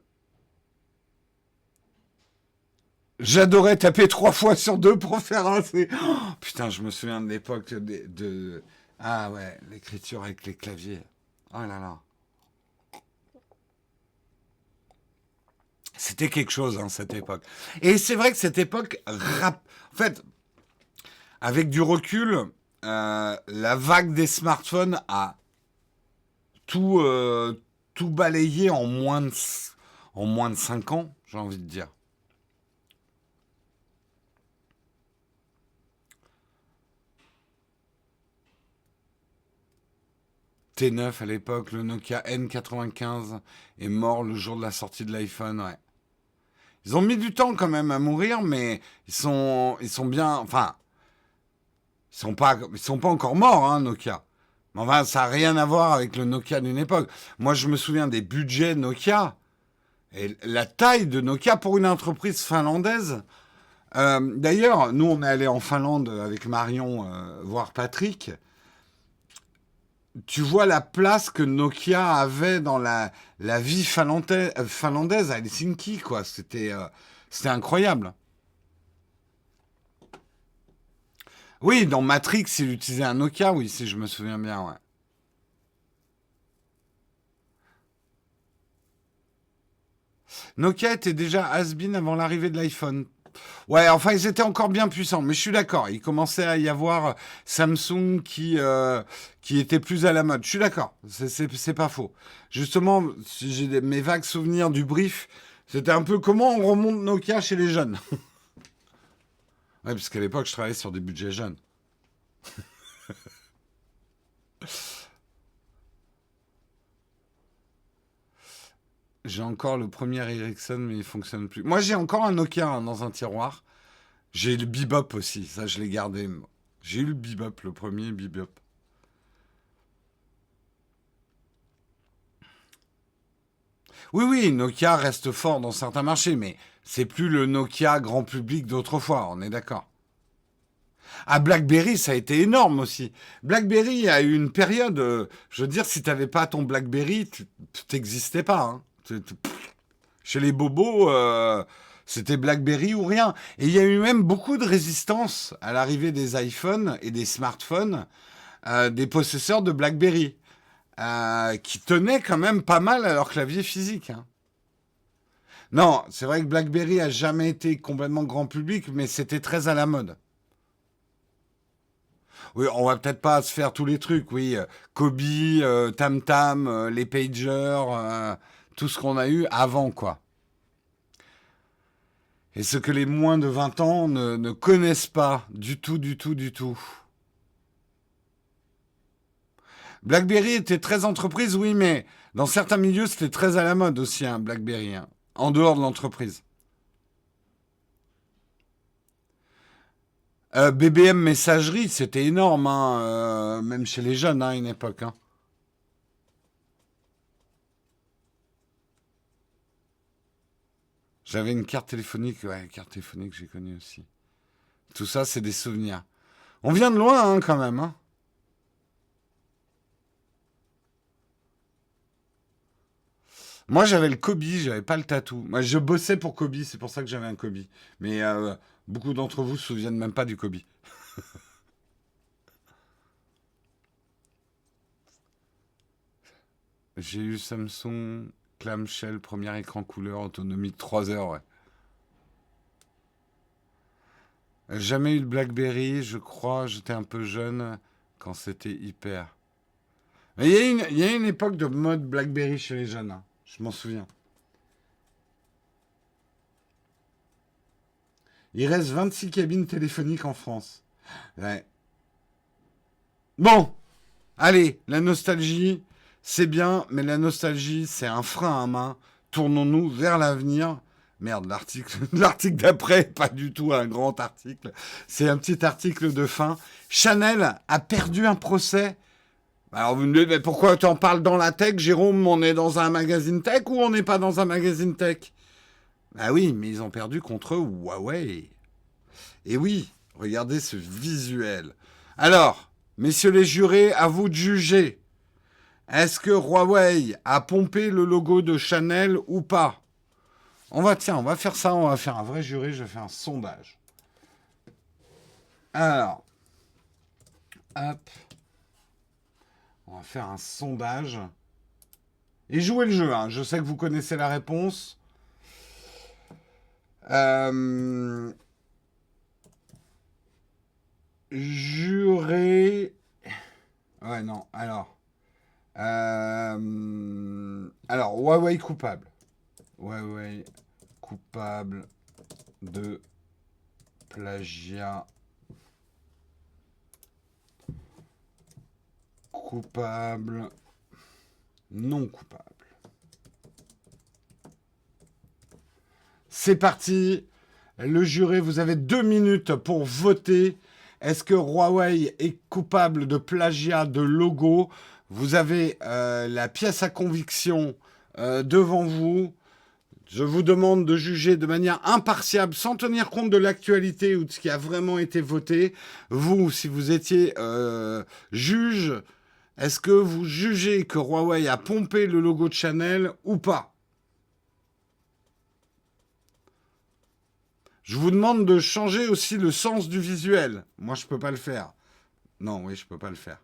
J'adorais taper 3 fois sur 2 pour faire un C. Oh, putain, je me souviens de l'époque Ah ouais, l'écriture avec les claviers. Oh là là. C'était quelque chose, hein, cette époque. Et c'est vrai que cette époque, en fait, avec du recul, la vague des smartphones a tout, tout balayé en moins de 5 ans, j'ai envie de dire. T9 à l'époque, le Nokia N95 est mort le jour de la sortie de l'iPhone, ouais. Ils ont mis du temps quand même à mourir, mais ils sont bien, enfin, ils sont pas encore morts, hein, Nokia. Mais enfin, ça n'a rien à voir avec le Nokia d'une époque. Moi, je me souviens des budgets Nokia et la taille de Nokia pour une entreprise finlandaise. D'ailleurs, nous, on est allé en Finlande avec Marion voir Patrick. Tu vois la place que Nokia avait dans la vie finlandaise à Helsinki, quoi. C'était incroyable. Oui, dans Matrix, il utilisait un Nokia, oui, si je me souviens bien, ouais. Nokia était déjà has-been avant l'arrivée de l'iPhone. Ouais, enfin, ils étaient encore bien puissants, mais je suis d'accord. Il commençait à y avoir Samsung qui était plus à la mode. Je suis d'accord, c'est pas faux. Justement, si j'ai mes vagues souvenirs du brief, c'était un peu comment on remonte Nokia chez les jeunes. Ouais, parce qu'à l'époque, je travaillais sur des budgets jeunes. J'ai encore le premier Ericsson, mais il fonctionne plus. Moi, j'ai encore un Nokia hein, dans un tiroir. J'ai le Bebop aussi, ça, je l'ai gardé. J'ai eu le Bebop, le premier Bebop. Oui, oui, Nokia reste fort dans certains marchés, mais c'est plus le Nokia grand public d'autrefois, on est d'accord. Ah, BlackBerry, ça a été énorme aussi. BlackBerry a eu une période, je veux dire, si t'avais pas ton BlackBerry, tu t'existais pas. Hein. Chez les bobos, c'était BlackBerry ou rien. Et il y a eu même beaucoup de résistance à l'arrivée des iPhones et des smartphones, des possesseurs de BlackBerry, qui tenaient quand même pas mal à leur clavier physique. Hein. Non, c'est vrai que BlackBerry a jamais été complètement grand public, mais c'était très à la mode. Oui, on va peut-être pas se faire tous les trucs, oui. Kobe, Tam Tam, les pagers, tout ce qu'on a eu avant, quoi. Et ce que les moins de 20 ans ne connaissent pas du tout, du tout, du tout. BlackBerry était très entreprise, oui, mais dans certains milieux, c'était très à la mode aussi, un BlackBerry, hein, en dehors de l'entreprise. BBM Messagerie, c'était énorme, hein, même chez les jeunes, hein, à une époque. Hein. J'avais une carte téléphonique, ouais, carte téléphonique, j'ai connu aussi. Tout ça, c'est des souvenirs. On vient de loin, hein, quand même. Hein. Moi, j'avais le Kobe, j'avais pas le tatou. Moi, je bossais pour Kobe, c'est pour ça que j'avais un Kobe. Mais beaucoup d'entre vous se souviennent même pas du Kobe. J'ai eu Samsung clamshell, premier écran couleur, autonomie de 3 heures, ouais. Jamais eu de BlackBerry, je crois, j'étais un peu jeune quand c'était hyper. Mais il y a une époque de mode BlackBerry chez les jeunes, hein. Je m'en souviens. Il reste 26 cabines téléphoniques en France. Ouais. Bon, allez, la nostalgie, c'est bien, mais la nostalgie, c'est un frein à main. Tournons-nous vers l'avenir. Merde, l'article d'après, pas du tout un grand article. C'est un petit article de fin. Chanel a perdu un procès. Alors vous me dites, mais pourquoi tu en parles dans la tech, Jérôme? On est dans un magazine tech ou on n'est pas dans un magazine tech? Ah oui, mais ils ont perdu contre Huawei. Et oui, regardez ce visuel. Alors, messieurs les jurés, à vous de juger. Est-ce que Huawei a pompé le logo de Chanel ou pas? On va faire ça, on va faire un vrai jury, je vais faire un sondage. Alors, hop, on va faire un sondage. Et jouez le jeu, hein. Je sais que vous connaissez la réponse. Juré. Ouais, non, alors. Alors, Huawei coupable. Huawei coupable de plagiat. Coupable. Non coupable. C'est parti. Le juré, vous avez 2 minutes pour voter. Est-ce que Huawei est coupable de plagiat de logo? Vous avez la pièce à conviction devant vous. Je vous demande de juger de manière impartiale, sans tenir compte de l'actualité ou de ce qui a vraiment été voté. Vous, si vous étiez juge, est-ce que vous jugez que Huawei a pompé le logo de Chanel ou pas? Je vous demande de changer aussi le sens du visuel. Moi, je ne peux pas le faire. Non, oui, je ne peux pas le faire.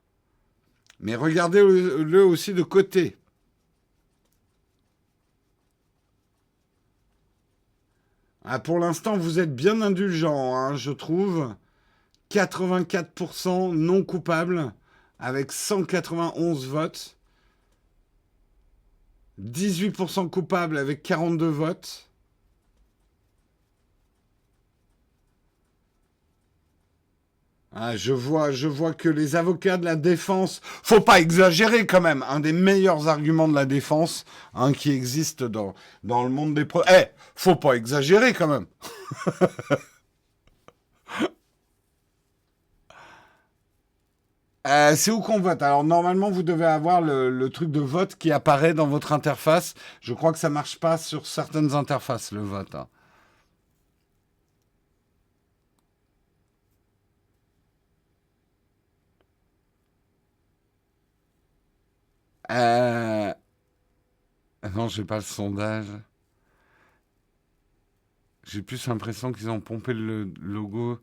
Mais regardez-le aussi de côté. Ah, pour l'instant, vous êtes bien indulgent, hein, je trouve. 84% non coupables, avec 191 votes. 18% coupables avec 42 votes. Ah, je vois que les avocats de la défense, faut pas exagérer quand même, un des meilleurs arguments de la défense qui existe dans le monde des procès. Faut pas exagérer quand même. C'est où qu'on vote? Alors normalement, vous devez avoir le truc de vote qui apparaît dans votre interface. Je crois que ça marche pas sur certaines interfaces, le vote, hein. Euh... Non, j'ai pas le sondage. J'ai plus l'impression qu'ils ont pompé le logo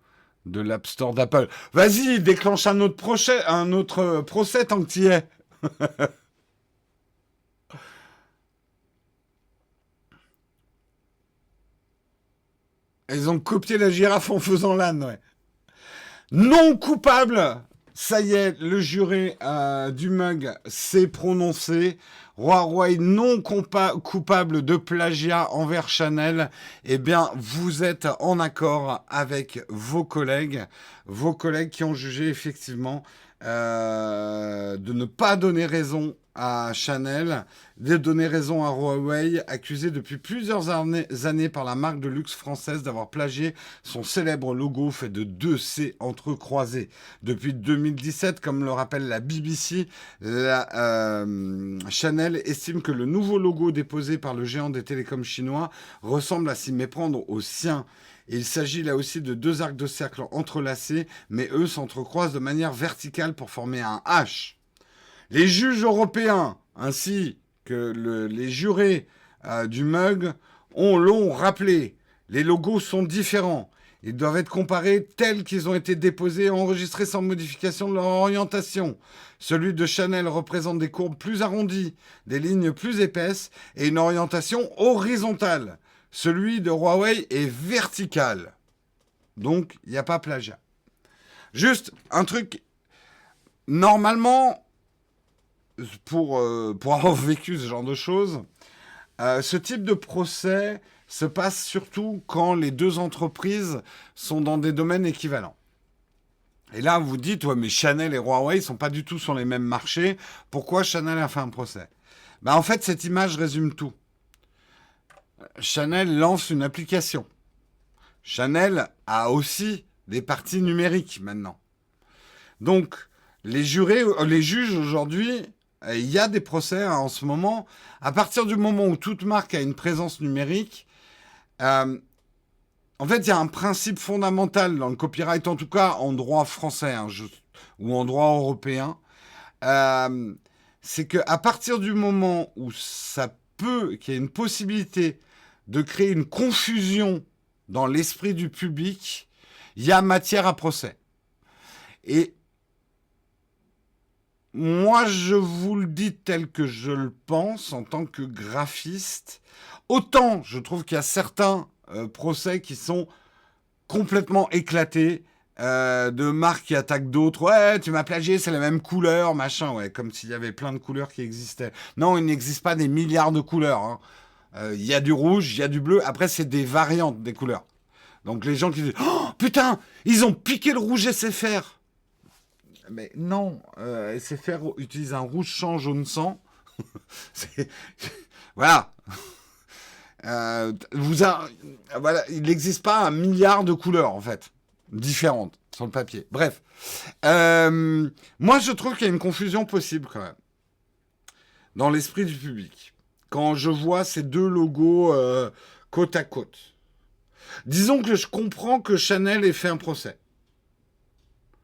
de l'App Store d'Apple. Vas-y, déclenche un autre procès tant que t'y es. Ils ont copié la girafe en faisant l'âne, ouais. Non coupable. Ça y est, le juré du mug s'est prononcé. Huawei non coupable de plagiat envers Chanel. Eh bien, vous êtes en accord avec vos collègues qui ont jugé effectivement de ne pas donner raison à Chanel, de donner raison à Huawei, accusé depuis plusieurs années par la marque de luxe française d'avoir plagié son célèbre logo fait de 2 C entrecroisés. Depuis 2017, comme le rappelle la BBC, Chanel estime que le nouveau logo déposé par le géant des télécoms chinois ressemble à s'y méprendre au sien. Il s'agit là aussi de 2 arcs de cercle entrelacés, mais eux s'entrecroisent de manière verticale pour former un H. Les juges européens, ainsi que les jurés du mug, l'ont rappelé. Les logos sont différents. Ils doivent être comparés tels qu'ils ont été déposés et enregistrés sans modification de leur orientation. Celui de Chanel représente des courbes plus arrondies, des lignes plus épaisses et une orientation horizontale. Celui de Huawei est vertical. Donc, il n'y a pas plagiat. Juste un truc. Normalement, pour avoir vécu ce genre de choses, ce type de procès se passe surtout quand les deux entreprises sont dans des domaines équivalents. Et là, vous dites, ouais, mais Chanel et Huawei ne sont pas du tout sur les mêmes marchés. Pourquoi Chanel a fait un procès? Ben, en fait, cette image résume tout. Chanel lance une application. Chanel a aussi des parties numériques maintenant. Donc, les juges aujourd'hui, il y a des procès en ce moment. À partir du moment où toute marque a une présence numérique, en fait, il y a un principe fondamental dans le copyright, en tout cas en droit français ou en droit européen. c'est qu'à partir du moment où ça peut, qu'il y a une possibilité de créer une confusion dans l'esprit du public, il y a matière à procès. Et moi, je vous le dis tel que je le pense en tant que graphiste. Autant je trouve qu'il y a certains procès qui sont complètement éclatés, de marques qui attaquent d'autres. Ouais, tu m'as plagié, c'est la même couleur, machin. Ouais, comme s'il y avait plein de couleurs qui existaient. Non, il n'existe pas des milliards de couleurs, hein. Il y a du rouge, il y a du bleu. Après, c'est des variantes des couleurs. Donc les gens qui disent oh, putain, ils ont piqué le rouge SFR. Mais non, SFR utilise un rouge sang, jaune sang. C'est- Voilà. Voilà. Il n'existe pas un milliard de couleurs, en fait, différentes sur le papier. Bref. Moi, je trouve qu'il y a une confusion possible, quand même, dans l'esprit du public. Quand je vois ces deux logos côte à côte. Disons que je comprends que Chanel ait fait un procès.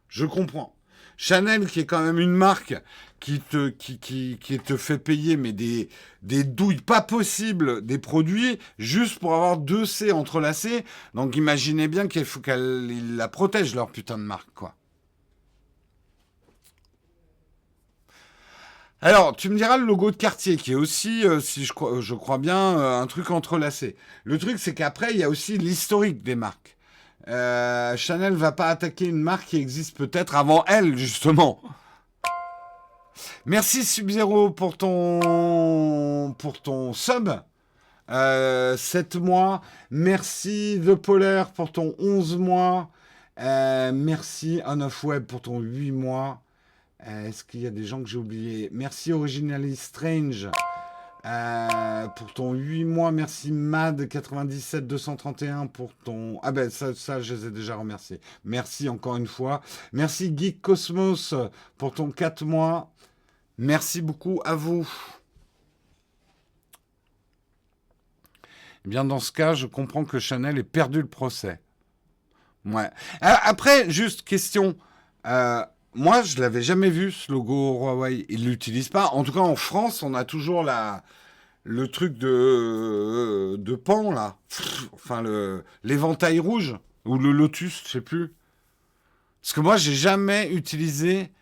Je comprends. Chanel, qui est quand même une marque qui te fait payer mais des douilles pas possibles des produits juste pour avoir deux C entrelacés. Donc imaginez bien qu'il faut qu'ils la protègent, leur putain de marque, quoi. Alors, tu me diras le logo de Cartier, qui est aussi, si je crois bien, un truc entrelacé. Le truc, c'est qu'après, il y a aussi l'historique des marques. Chanel va pas attaquer une marque qui existe peut-être avant elle, justement. Merci Sub-Zero pour ton sub. 7 mois. Merci The Polaire pour ton 11 mois. Merci On of Web pour ton 8 mois. Est-ce qu'il y a des gens que j'ai oubliés? Merci Originally Strange pour ton 8 mois. Merci Mad97231 pour ton... Ah ben ça, je les ai déjà remerciés. Merci encore une fois. Merci Geek Cosmos pour ton 4 mois. Merci beaucoup à vous. Eh bien, dans ce cas, je comprends que Chanel ait perdu le procès. Ouais. Après, juste question. Moi, je l'avais jamais vu, ce logo Huawei. Ils l'utilisent pas. En tout cas, en France, on a toujours le truc de pan, là. Enfin, l'éventail rouge. Ou le lotus, je sais plus. Parce que moi, j'ai jamais utilisé...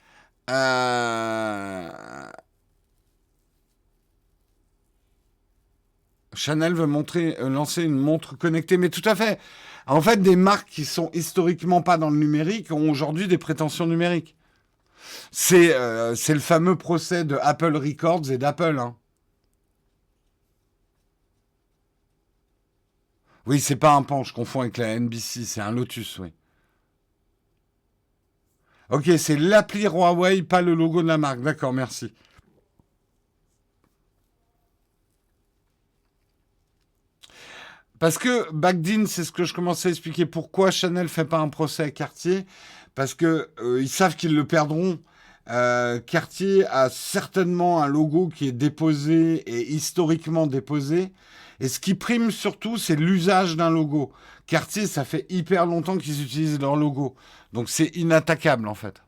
Chanel veut lancer une montre connectée, mais tout à fait. En fait, des marques qui sont historiquement pas dans le numérique ont aujourd'hui des prétentions numériques. C'est le fameux procès de Apple Records et d'Apple, hein. Oui, c'est pas un pan, je confonds avec la NBC, c'est un Lotus, oui. Ok, c'est l'appli Huawei, pas le logo de la marque. D'accord, merci. Parce que Bagdin, c'est ce que je commençais à expliquer. Pourquoi Chanel fait pas un procès à Cartier? Parce que ils savent qu'ils le perdront. Cartier a certainement un logo qui est déposé et historiquement déposé. Et ce qui prime surtout, c'est l'usage d'un logo. Cartier, ça fait hyper longtemps qu'ils utilisent leur logo. Donc c'est inattaquable en fait.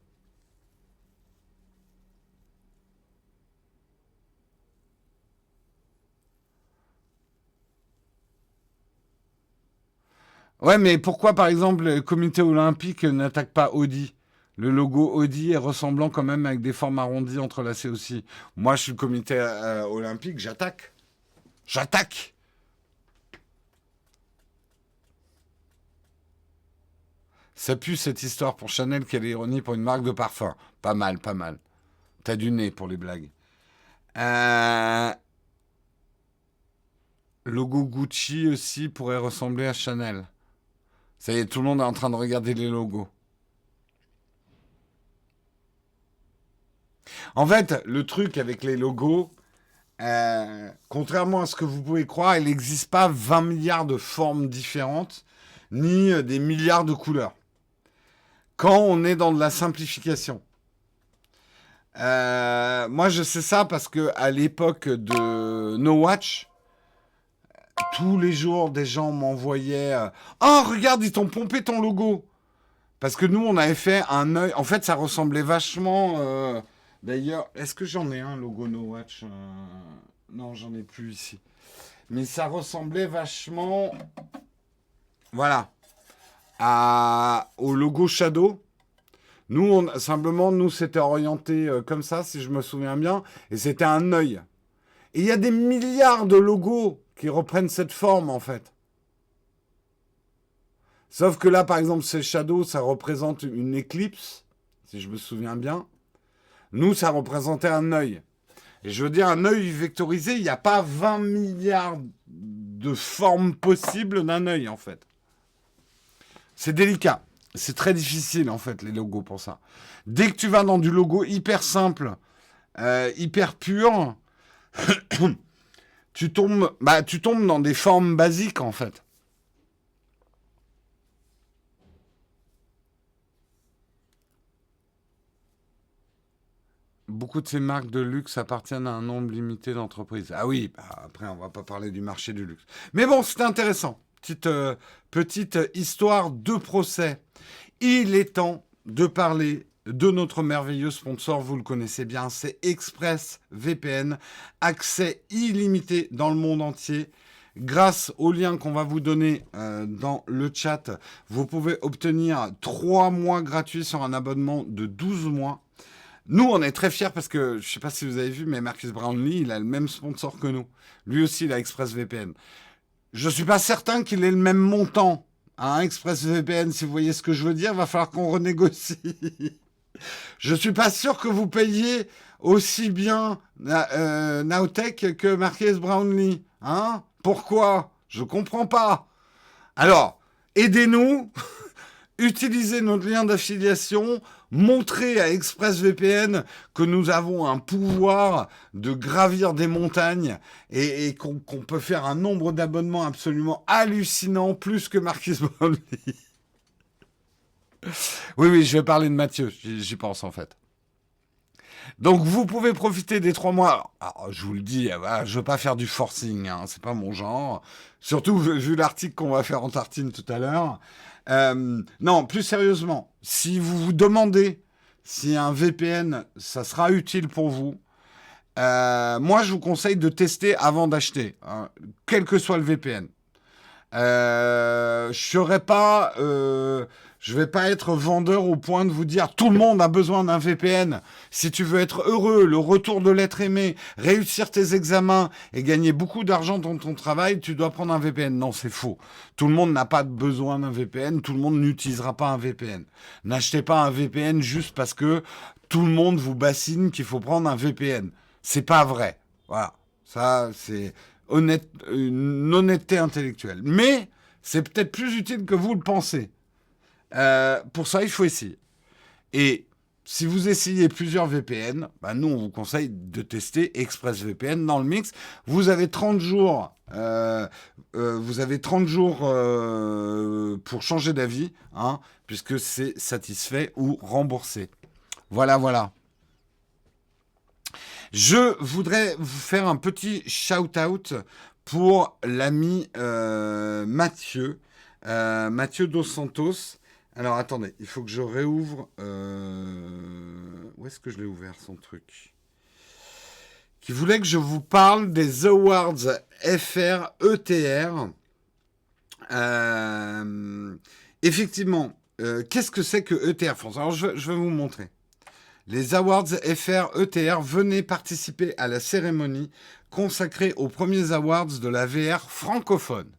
Ouais, mais pourquoi par exemple le comité olympique n'attaque pas Audi? Le logo Audi est ressemblant quand même avec des formes arrondies entrelacées aussi. Moi, je suis le comité olympique, j'attaque. J'attaque. Ça pue cette histoire pour Chanel, quelle ironie pour une marque de parfum. Pas mal, pas mal. T'as du nez pour les blagues. Euh, Logo Gucci aussi pourrait ressembler à Chanel. Ça y est, tout le monde est en train de regarder les logos. En fait, le truc avec les logos, contrairement à ce que vous pouvez croire, il n'existe pas 20 milliards de formes différentes, ni des milliards de couleurs. Quand on est dans de la simplification. Moi, je sais ça parce que à l'époque de No Watch, tous les jours, des gens m'envoyaient oh, regarde, ils t'ont pompé ton logo. Parce que nous, on avait fait un œil. En fait, ça ressemblait vachement. D'ailleurs, est-ce que j'en ai un logo No Watch Non, j'en ai plus ici. Mais ça ressemblait vachement, voilà, au logo Shadow. Nous, simplement, nous, c'était orienté comme ça, si je me souviens bien, et c'était un œil. Et il y a des milliards de logos qui reprennent cette forme, en fait. Sauf que là, par exemple, c'est Shadow, ça représente une éclipse, si je me souviens bien. Nous, ça représentait un œil. Et je veux dire, un œil vectorisé, il n'y a pas 20 milliards de formes possibles d'un œil, en fait. C'est délicat. C'est très difficile, en fait, les logos pour ça. Dès que tu vas dans du logo hyper simple, hyper pur, tu tombes dans des formes basiques, en fait. Beaucoup de ces marques de luxe appartiennent à un nombre limité d'entreprises. Ah oui, bah après, on va pas parler du marché du luxe. Mais bon, c'était intéressant. Petite histoire de procès. Il est temps de parler de notre merveilleux sponsor, vous le connaissez bien, c'est ExpressVPN, accès illimité dans le monde entier. Grâce au lien qu'on va vous donner dans le chat, vous pouvez obtenir 3 mois gratuits sur un abonnement de 12 mois. Nous, on est très fiers parce que, je ne sais pas si vous avez vu, mais Marcus Brownlee, il a le même sponsor que nous. Lui aussi, il a ExpressVPN. Je ne suis pas certain qu'il ait le même montant. Hein, ExpressVPN, si vous voyez ce que je veux dire, va falloir qu'on renégocie. Je ne suis pas sûr que vous payiez aussi bien Nowtech que Marcus Brownlee. Hein? Pourquoi? Je ne comprends pas. Alors, aidez-nous. Utilisez notre lien d'affiliation, montrez à ExpressVPN que nous avons un pouvoir de gravir des montagnes et qu'on peut faire un nombre d'abonnements absolument hallucinant, plus que Marcus Brownlee. Oui, je vais parler de Mathieu, j'y pense en fait. Donc vous pouvez profiter des 3 mois. Alors, je vous le dis, je ne veux pas faire du forcing, hein, c'est pas mon genre. Surtout vu l'article qu'on va faire en tartine tout à l'heure. Non, plus sérieusement, si vous vous demandez si un VPN, ça sera utile pour vous, moi je vous conseille de tester avant d'acheter, hein, quel que soit le VPN. Je vais pas être vendeur au point de vous dire tout le monde a besoin d'un VPN. Si tu veux être heureux, le retour de l'être aimé, réussir tes examens et gagner beaucoup d'argent dans ton travail, tu dois prendre un VPN. Non, c'est faux. Tout le monde n'a pas besoin d'un VPN. Tout le monde n'utilisera pas un VPN. N'achetez pas un VPN juste parce que tout le monde vous bassine qu'il faut prendre un VPN. C'est pas vrai. Voilà. Ça, c'est une honnêteté intellectuelle. Mais c'est peut-être plus utile que vous le pensez. Pour ça, il faut essayer. Et si vous essayez plusieurs VPN, nous, on vous conseille de tester ExpressVPN dans le mix. Vous avez 30 jours, pour changer d'avis, hein, puisque c'est satisfait ou remboursé. Voilà. Je voudrais vous faire un petit shout-out pour l'ami Mathieu Dos Santos. Alors attendez, il faut que je réouvre. Où est-ce que je l'ai ouvert son truc? Qui voulait que je vous parle des Awards FR ETR. Effectivement, qu'est-ce que c'est que ETR France? Alors je vais vous montrer. Les Awards FR ETR, venaient participer à la cérémonie consacrée aux premiers Awards de la VR francophone.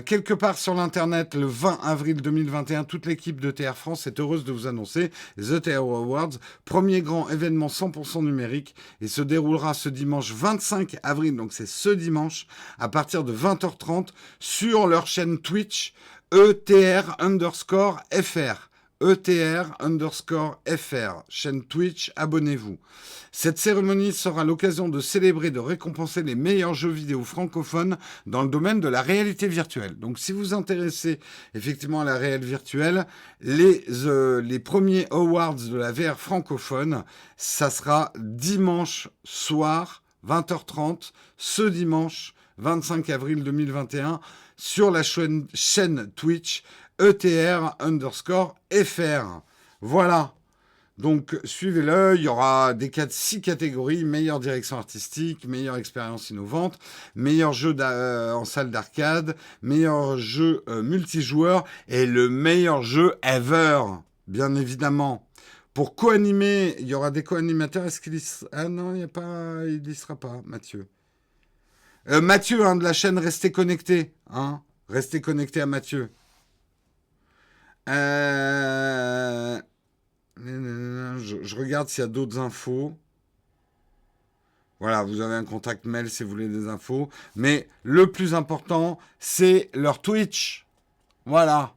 Quelque part sur l'internet, le 20 avril 2021, toute l'équipe d'ETR France est heureuse de vous annoncer les ETR Awards, premier grand événement 100% numérique, et se déroulera ce dimanche 25 avril, donc c'est ce dimanche, à partir de 20h30, sur leur chaîne Twitch, ETR_FR. ETR_FR, chaîne Twitch, abonnez-vous. Cette cérémonie sera l'occasion de célébrer, de récompenser les meilleurs jeux vidéo francophones dans le domaine de la réalité virtuelle. Donc si vous vous intéressez effectivement à la réalité virtuelle, les premiers awards de la VR francophone, ça sera dimanche soir, 20h30, ce dimanche 25 avril 2021, sur la chaîne Twitch, ETR_FR. Voilà. Donc, suivez-le. Il y aura 6 catégories. Meilleure direction artistique, meilleure expérience innovante, meilleur jeu en salle d'arcade, meilleur jeu multijoueur et le meilleur jeu ever, bien évidemment. Pour co-animer, il y aura des co-animateurs. Est-ce qu'il y... Ah non, il n'y a pas... Il n'y sera pas, Mathieu. Mathieu, hein, de la chaîne Restez Connectés. Hein, Restez connectés à Mathieu. Je regarde s'il y a d'autres infos. Voilà, vous avez un contact mail si vous voulez des infos. Mais le plus important, c'est leur Twitch. Voilà.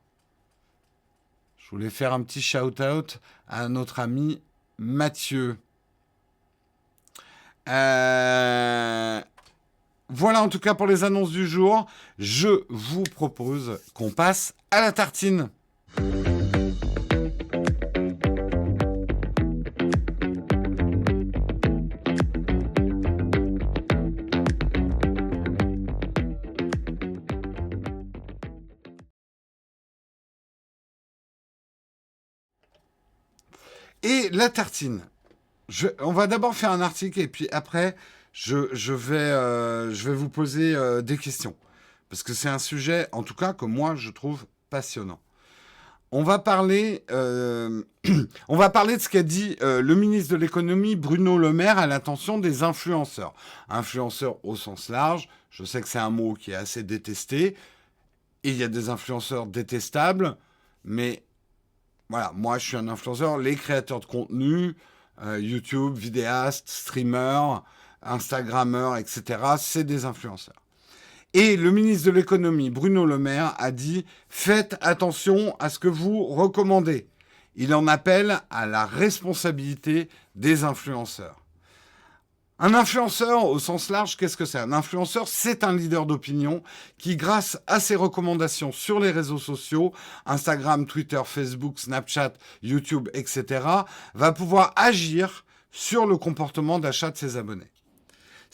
Je voulais faire un petit shout-out à notre ami Mathieu. Voilà en tout cas pour les annonces du jour. Je vous propose qu'on passe à la tartine. Et la tartine. On va d'abord faire un article et puis après, je vais vous poser des questions. Parce que c'est un sujet, en tout cas, que moi, je trouve passionnant. On va parler de ce qu'a dit le ministre de l'économie, Bruno Le Maire, à l'attention des influenceurs. Influenceurs au sens large, je sais que c'est un mot qui est assez détesté. Et il y a des influenceurs détestables, mais voilà, moi je suis un influenceur. Les créateurs de contenu, YouTube, vidéastes, streamers, Instagrammeurs, etc., c'est des influenceurs. Et le ministre de l'économie, Bruno Le Maire, a dit « Faites attention à ce que vous recommandez ». Il en appelle à la responsabilité des influenceurs. Un influenceur, au sens large, qu'est-ce que c'est ? Un influenceur, c'est un leader d'opinion qui, grâce à ses recommandations sur les réseaux sociaux, Instagram, Twitter, Facebook, Snapchat, YouTube, etc., va pouvoir agir sur le comportement d'achat de ses abonnés.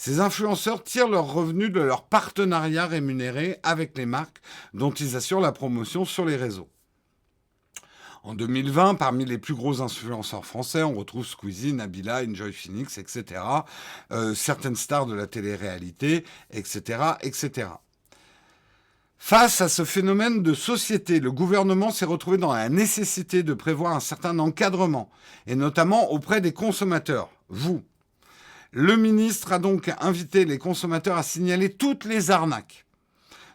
Ces influenceurs tirent leurs revenus de leurs partenariats rémunérés avec les marques dont ils assurent la promotion sur les réseaux. En 2020, parmi les plus gros influenceurs français, on retrouve Squeezie, Nabila, Enjoy Phoenix, etc. Certaines stars de la télé-réalité, etc., etc. Face à ce phénomène de société, le gouvernement s'est retrouvé dans la nécessité de prévoir un certain encadrement, et notamment auprès des consommateurs, vous. Le ministre a donc invité les consommateurs à signaler toutes les arnaques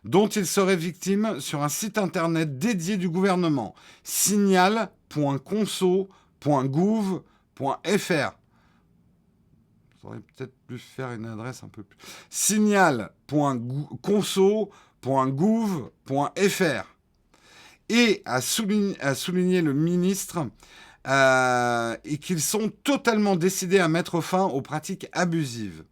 dont ils seraient victimes sur un site internet dédié du gouvernement, signal.conso.gouv.fr. J'aurais peut-être pu faire une adresse un peu plus... signal.conso.gouv.fr. Et a souligné le ministre et qu'ils sont totalement décidés à mettre fin aux pratiques abusives.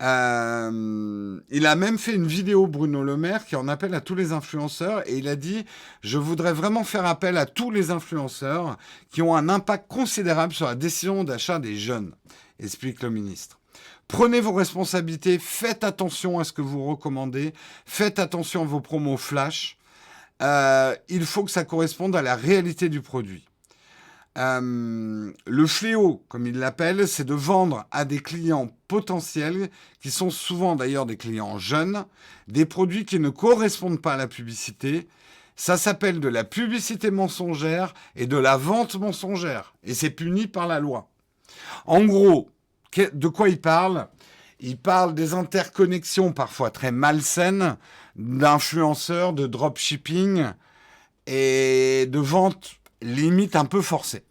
Il a même fait une vidéo, Bruno Le Maire, qui en appelle à tous les influenceurs et il a dit « Je voudrais vraiment faire appel à tous les influenceurs qui ont un impact considérable sur la décision d'achat des jeunes », explique le ministre. Prenez vos responsabilités, faites attention à ce que vous recommandez, faites attention à vos promos flash. Il faut que ça corresponde à la réalité du produit. Le fléau, comme il l'appelle, c'est de vendre à des clients potentiels, qui sont souvent d'ailleurs des clients jeunes, des produits qui ne correspondent pas à la publicité. Ça s'appelle de la publicité mensongère et de la vente mensongère. Et c'est puni par la loi. En gros, de quoi il parle ? Il parle des interconnexions parfois très malsaines d'influenceurs, de dropshipping et de vente limite un peu forcée.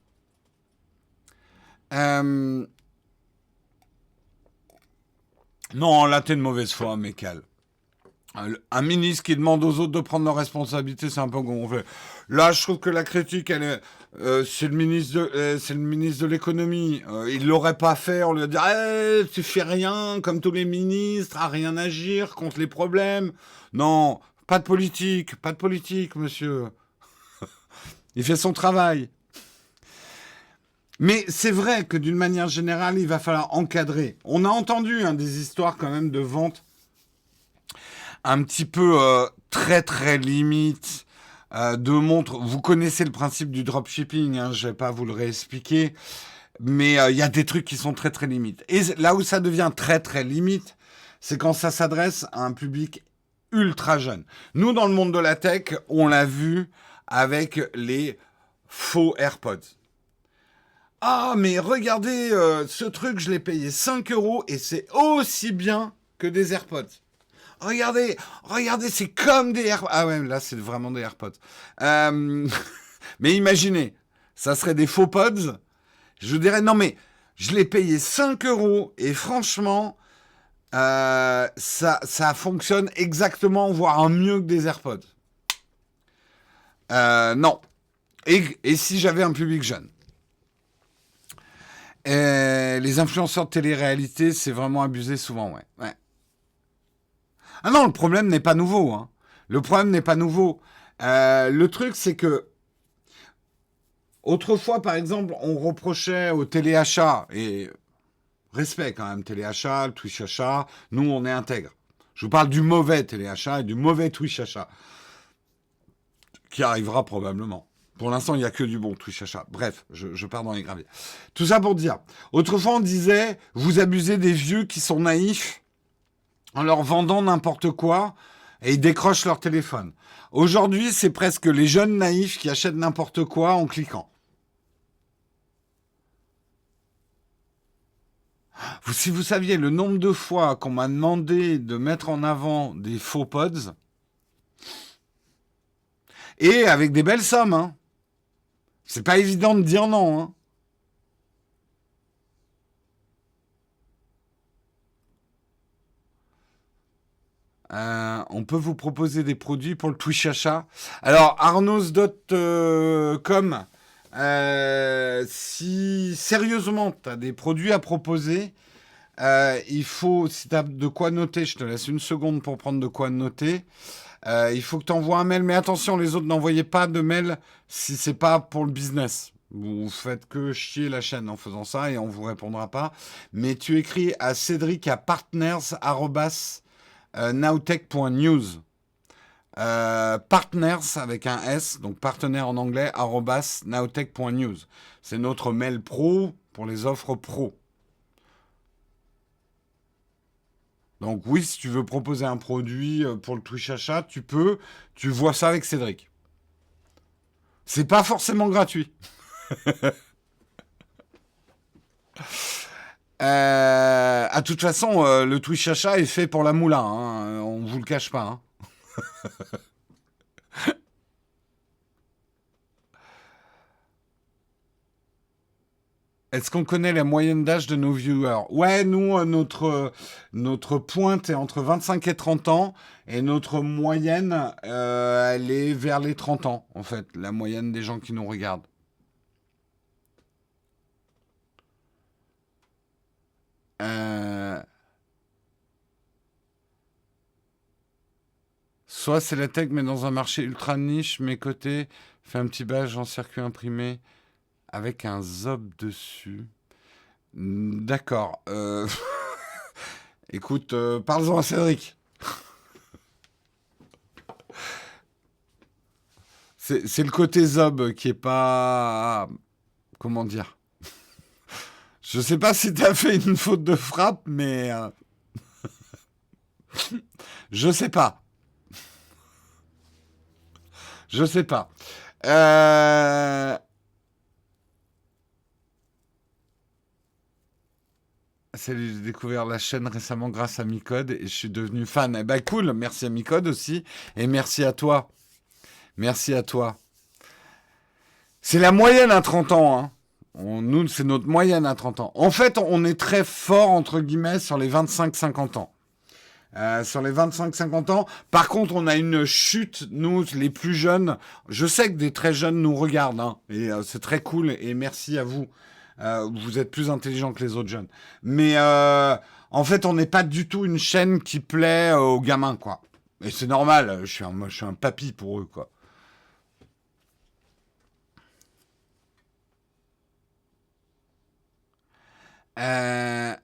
Non, là, t'es de mauvaise foi, mais calme. Un ministre qui demande aux autres de prendre leurs responsabilités, c'est un peu gonflé. Là, je trouve que la critique, c'est le ministre de l'économie. Il l'aurait pas fait. On lui a dit, tu fais rien, comme tous les ministres, à rien agir contre les problèmes. Non, pas de politique, monsieur. Il fait son travail. Mais c'est vrai que d'une manière générale, il va falloir encadrer. On a entendu des histoires quand même de vente un petit peu très très limite, de montres. Vous connaissez le principe du dropshipping, hein, je vais pas vous le réexpliquer, mais il y a des trucs qui sont très très limites. Et là où ça devient très très limite, c'est quand ça s'adresse à un public ultra jeune. Nous, dans le monde de la tech, on l'a vu avec les faux AirPods. Ah, mais regardez, ce truc, je l'ai payé 5 euros et c'est aussi bien que des AirPods. Regardez, regardez, c'est comme des AirPods. Ah ouais, là, c'est vraiment des AirPods. Euh, mais imaginez, ça serait des faux pods. Je dirais, non mais, je l'ai payé 5 euros et franchement, ça fonctionne exactement, voire mieux que des AirPods. Non. Et si j'avais un public jeune? Les influenceurs de télé-réalité, c'est vraiment abusé souvent, ouais. Ouais. Ah non, le problème n'est pas nouveau, hein. Le problème n'est pas nouveau. Le truc, c'est que autrefois, par exemple, on reprochait au téléachat, et respect quand même, téléachat, le Twitch achat, nous on est intègre. Je vous parle du mauvais téléachat et du mauvais Twitch achat, qui arrivera probablement. Pour l'instant, il n'y a que du bon Twitch achat. Bref, je pars dans les graviers. Tout ça pour dire, autrefois on disait, vous abusez des vieux qui sont naïfs en leur vendant n'importe quoi et ils décrochent leur téléphone. Aujourd'hui, c'est presque les jeunes naïfs qui achètent n'importe quoi en cliquant. Si vous saviez le nombre de fois qu'on m'a demandé de mettre en avant des faux pods, et avec des belles sommes, hein. C'est pas évident de dire non, hein. On peut vous proposer des produits pour le Twitch achat. Alors, arnos.com, si sérieusement tu as des produits à proposer, il faut, si tu as de quoi noter, je te laisse une seconde pour prendre de quoi noter. Il faut que tu envoies un mail, mais attention, les autres, n'envoyez pas de mail si c'est pas pour le business. Vous faites que chier la chaîne en faisant ça et on vous répondra pas. Mais tu écris à Cédric à partners@nowtech.news. Partners avec un S, donc partenaire en anglais, @nowtech.news. C'est notre mail pro pour les offres pro. Donc oui, si tu veux proposer un produit pour le Twitch achat, tu peux. Tu vois ça avec Cédric. C'est pas forcément gratuit. À toute façon, le Twitch achat est fait pour la moulin, hein, on vous le cache pas, hein. Est-ce qu'on connaît la moyenne d'âge de nos viewers? Ouais, nous, notre pointe est entre 25 et 30 ans, et notre moyenne, elle est vers les 30 ans, en fait, la moyenne des gens qui nous regardent. Euh, Soit c'est la tech, mais dans un marché ultra niche, mes côtés, fait un petit badge en circuit imprimé avec un zob dessus. D'accord. Écoute, parle-en à Cédric. C'est le côté zob qui est pas... Comment dire? Je sais pas si t'as fait une faute de frappe, mais... je sais pas. Je sais pas. Euh... Salut, j'ai découvert la chaîne récemment grâce à Micode et je suis devenu fan. Eh ben cool, merci à Micode aussi. Et merci à toi. Merci à toi. C'est la moyenne à 30 ans, hein. Nous, c'est notre moyenne à 30 ans. En fait, on est très fort, entre guillemets, sur les 25-50 ans. Sur les 25-50 ans. Par contre, on a une chute, nous, les plus jeunes. Je sais que des très jeunes nous regardent, hein, et c'est très cool, et merci à vous. Vous êtes plus intelligents que les autres jeunes. Mais en fait, on n'est pas du tout une chaîne qui plaît aux gamins, quoi. Et c'est normal, moi, je suis un papy pour eux, quoi. Euh,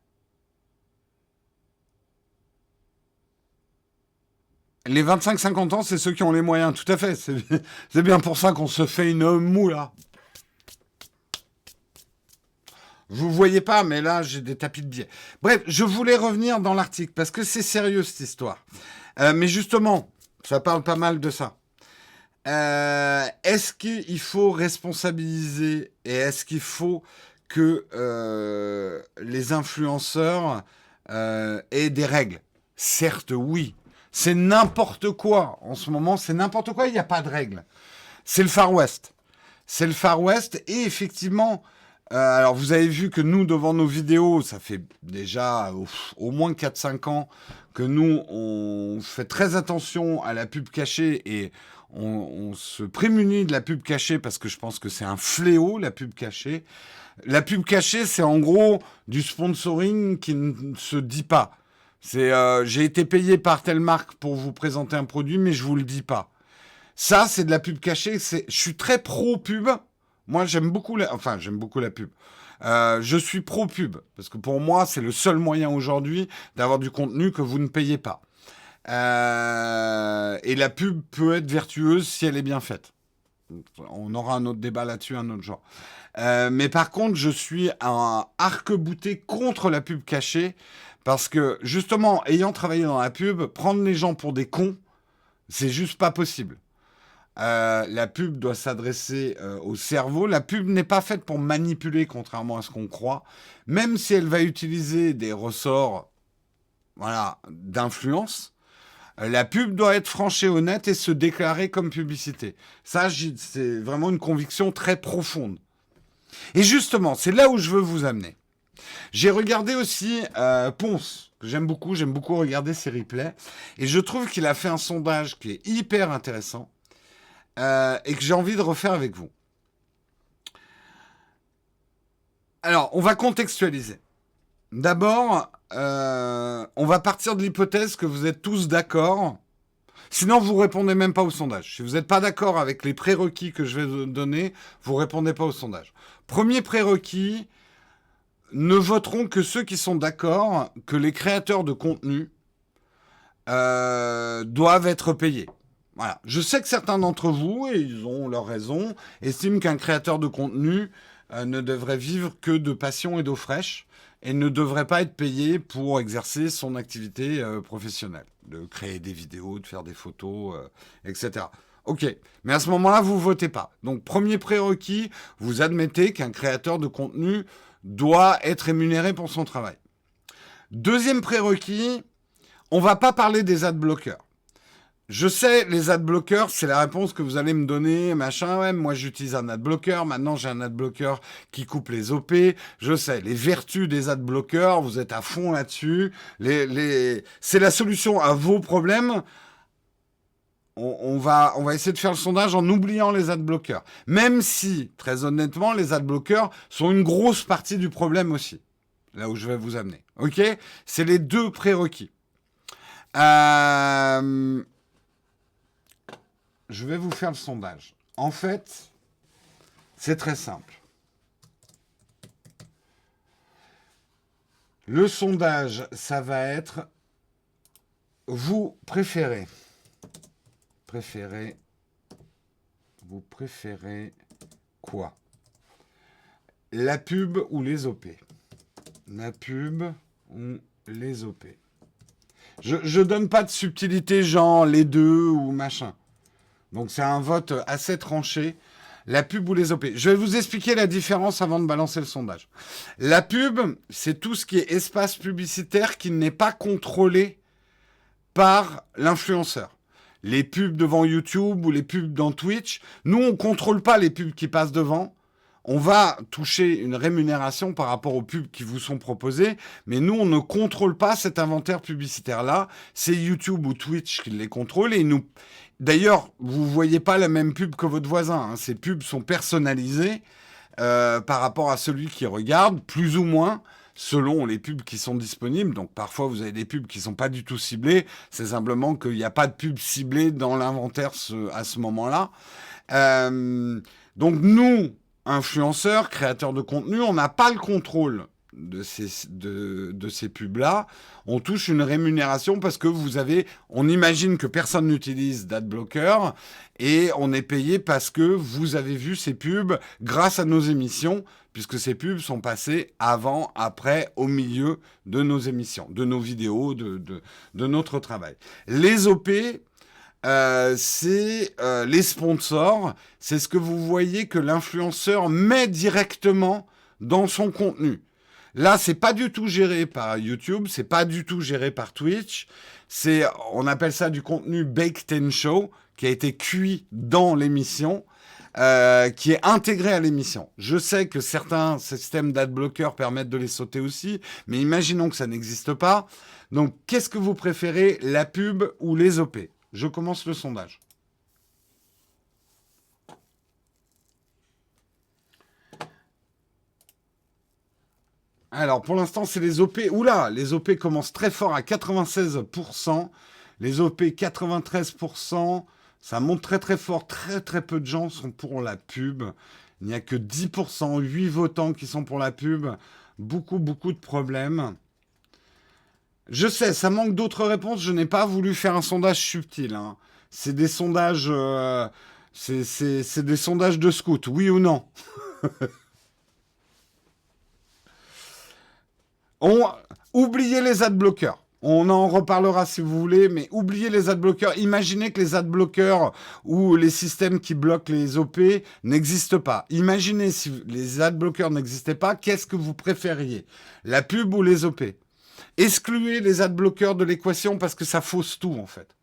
les 25-50 ans, c'est ceux qui ont les moyens, tout à fait. C'est bien pour ça qu'on se fait une moue, là. Vous voyez pas, mais là, j'ai des tapis de billets. Bref, je voulais revenir dans l'article, parce que c'est sérieux, cette histoire. Mais justement, ça parle pas mal de ça. Est-ce qu'il faut responsabiliser et est-ce qu'il faut que les influenceurs aient des règles? Certes, oui. C'est n'importe quoi. En ce moment, c'est n'importe quoi. Il n'y a pas de règles. C'est le Far West. C'est le Far West. Et effectivement, alors vous avez vu que nous, devant nos vidéos, ça fait déjà au moins 4-5 ans que nous, on fait très attention à la pub cachée et on se prémunit de la pub cachée parce que je pense que c'est un fléau, la pub cachée. La pub cachée, c'est en gros du sponsoring qui ne se dit pas. C'est j'ai été payé par telle marque pour vous présenter un produit, mais je vous le dis pas. Ça, c'est de la pub cachée. Je suis très pro pub. Moi, j'aime beaucoup la pub. Je suis pro pub parce que pour moi, c'est le seul moyen aujourd'hui d'avoir du contenu que vous ne payez pas. Et la pub peut être vertueuse si elle est bien faite. On aura un autre débat là-dessus un autre jour. Mais par contre, je suis un arc-bouté contre la pub cachée parce que, justement, ayant travaillé dans la pub, prendre les gens pour des cons, c'est juste pas possible. La pub doit s'adresser au cerveau. La pub n'est pas faite pour manipuler, contrairement à ce qu'on croit, même si elle va utiliser des ressorts d'influence. La pub doit être franche et honnête et se déclarer comme publicité. Ça, c'est vraiment une conviction très profonde. Et justement, c'est là où je veux vous amener. J'ai regardé aussi Ponce, que j'aime beaucoup regarder ses replays, et je trouve qu'il a fait un sondage qui est hyper intéressant et que j'ai envie de refaire avec vous. Alors, on va contextualiser. D'abord, on va partir de l'hypothèse que vous êtes tous d'accord. Sinon, vous répondez même pas au sondage. Si vous n'êtes pas d'accord avec les prérequis que je vais donner, vous répondez pas au sondage. Premier prérequis, ne voteront que ceux qui sont d'accord que les créateurs de contenu doivent être payés. Voilà. Je sais que certains d'entre vous, et ils ont leur raison, estiment qu'un créateur de contenu ne devrait vivre que de passion et d'eau fraîche et ne devrait pas être payé pour exercer son activité professionnelle, de créer des vidéos, de faire des photos, etc. Ok, mais à ce moment-là, vous votez pas. Donc, premier prérequis, vous admettez qu'un créateur de contenu doit être rémunéré pour son travail. Deuxième prérequis, on va pas parler des adblockers. Je sais, les adblockers, c'est la réponse que vous allez me donner, machin. Ouais, moi, j'utilise un adblocker. Maintenant, j'ai un adblocker qui coupe les OP. Je sais, les vertus des adblockers, vous êtes à fond là-dessus. C'est la solution à vos problèmes. On va essayer de faire le sondage en oubliant les adblockers. Même si, très honnêtement, les adblockers sont une grosse partie du problème aussi. Là où je vais vous amener. Ok ? C'est les deux prérequis. Je vais vous faire le sondage. En fait, c'est très simple. Le sondage, ça va être vous préférez quoi? La pub ou les OP? La pub ou les OP? Je donne pas de subtilité genre les deux ou machin. Donc c'est un vote assez tranché. La pub ou les OP. Je vais vous expliquer la différence avant de balancer le sondage. La pub, c'est tout ce qui est espace publicitaire qui n'est pas contrôlé par l'influenceur. Les pubs devant YouTube ou les pubs dans Twitch, nous, on ne contrôle pas les pubs qui passent devant. On va toucher une rémunération par rapport aux pubs qui vous sont proposées, mais nous, on ne contrôle pas cet inventaire publicitaire-là. C'est YouTube ou Twitch qui les contrôle et nous... D'ailleurs, vous ne voyez pas la même pub que votre voisin. Hein. Ces pubs sont personnalisées par rapport à celui qui regarde, plus ou moins, selon les pubs qui sont disponibles. Donc, parfois, vous avez des pubs qui ne sont pas du tout ciblées. C'est simplement qu'il n'y a pas de pub ciblée dans l'inventaire à ce moment-là. Donc, nous, influenceurs, créateurs de contenu, on n'a pas le contrôle de ces pubs-là, on touche une rémunération parce que on imagine que personne n'utilise d'adblocker et on est payé parce que vous avez vu ces pubs grâce à nos émissions, puisque ces pubs sont passées avant, après, au milieu de nos émissions, de nos vidéos, de notre travail. Les OP, c'est les sponsors, c'est ce que vous voyez que l'influenceur met directement dans son contenu. Là, c'est pas du tout géré par YouTube, c'est pas du tout géré par Twitch. On appelle ça du contenu baked in show, qui a été cuit dans l'émission, qui est intégré à l'émission. Je sais que certains systèmes d'adblocker permettent de les sauter aussi, mais imaginons que ça n'existe pas. Donc, qu'est-ce que vous préférez, la pub ou les OP? Je commence le sondage. Alors, pour l'instant, c'est les OP. Oula, les OP commencent très fort à 96%. Les OP, 93%. Ça monte très très fort. Très très peu de gens sont pour la pub. Il n'y a que 10%, 8 votants qui sont pour la pub. Beaucoup, beaucoup de problèmes. Je sais, ça manque d'autres réponses. Je n'ai pas voulu faire un sondage subtil, hein. C'est des sondages... c'est des sondages de scouts, oui ou non? On, Oubliez les adblockers. On en reparlera si vous voulez, mais oubliez les adblockers. Imaginez que les adblockers ou les systèmes qui bloquent les OP n'existent pas. Imaginez si les adblockers n'existaient pas, qu'est-ce que vous préfériez? La pub ou les OP? Excluez les adblockers de l'équation parce que ça fausse tout en fait.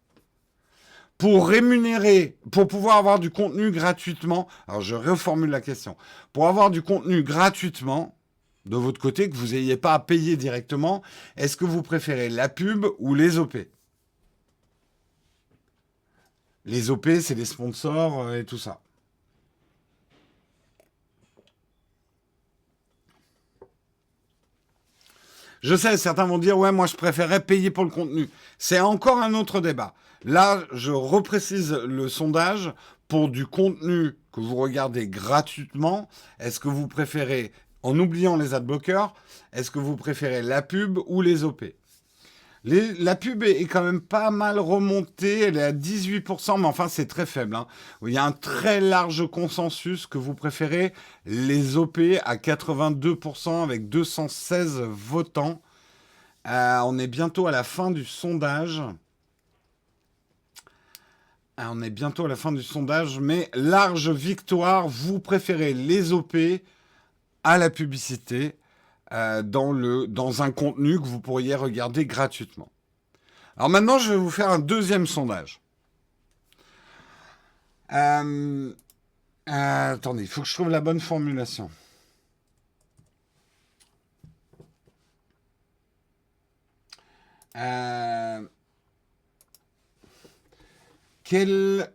Pour rémunérer, pour pouvoir avoir du contenu gratuitement, alors je reformule la question, pour avoir du contenu gratuitement, de votre côté, que vous n'ayez pas à payer directement, est-ce que vous préférez la pub ou les OP? Les OP, c'est les sponsors et tout ça. Je sais, certains vont dire, ouais, moi je préférerais payer pour le contenu. C'est encore un autre débat. Là, je reprécise le sondage pour du contenu que vous regardez gratuitement. Est-ce que vous préférez, en oubliant les adblockers, est-ce que vous préférez la pub ou les OP? La pub est quand même pas mal remontée, elle est à 18%, mais enfin c'est très faible, hein. Il y a un très large consensus que vous préférez les OP à 82% avec 216 votants. On est bientôt à la fin du sondage. On est bientôt à la fin du sondage, mais large victoire, vous préférez les OP à la publicité dans un contenu que vous pourriez regarder gratuitement. Alors maintenant, je vais vous faire un deuxième sondage. Attendez, il faut que je trouve la bonne formulation. Quel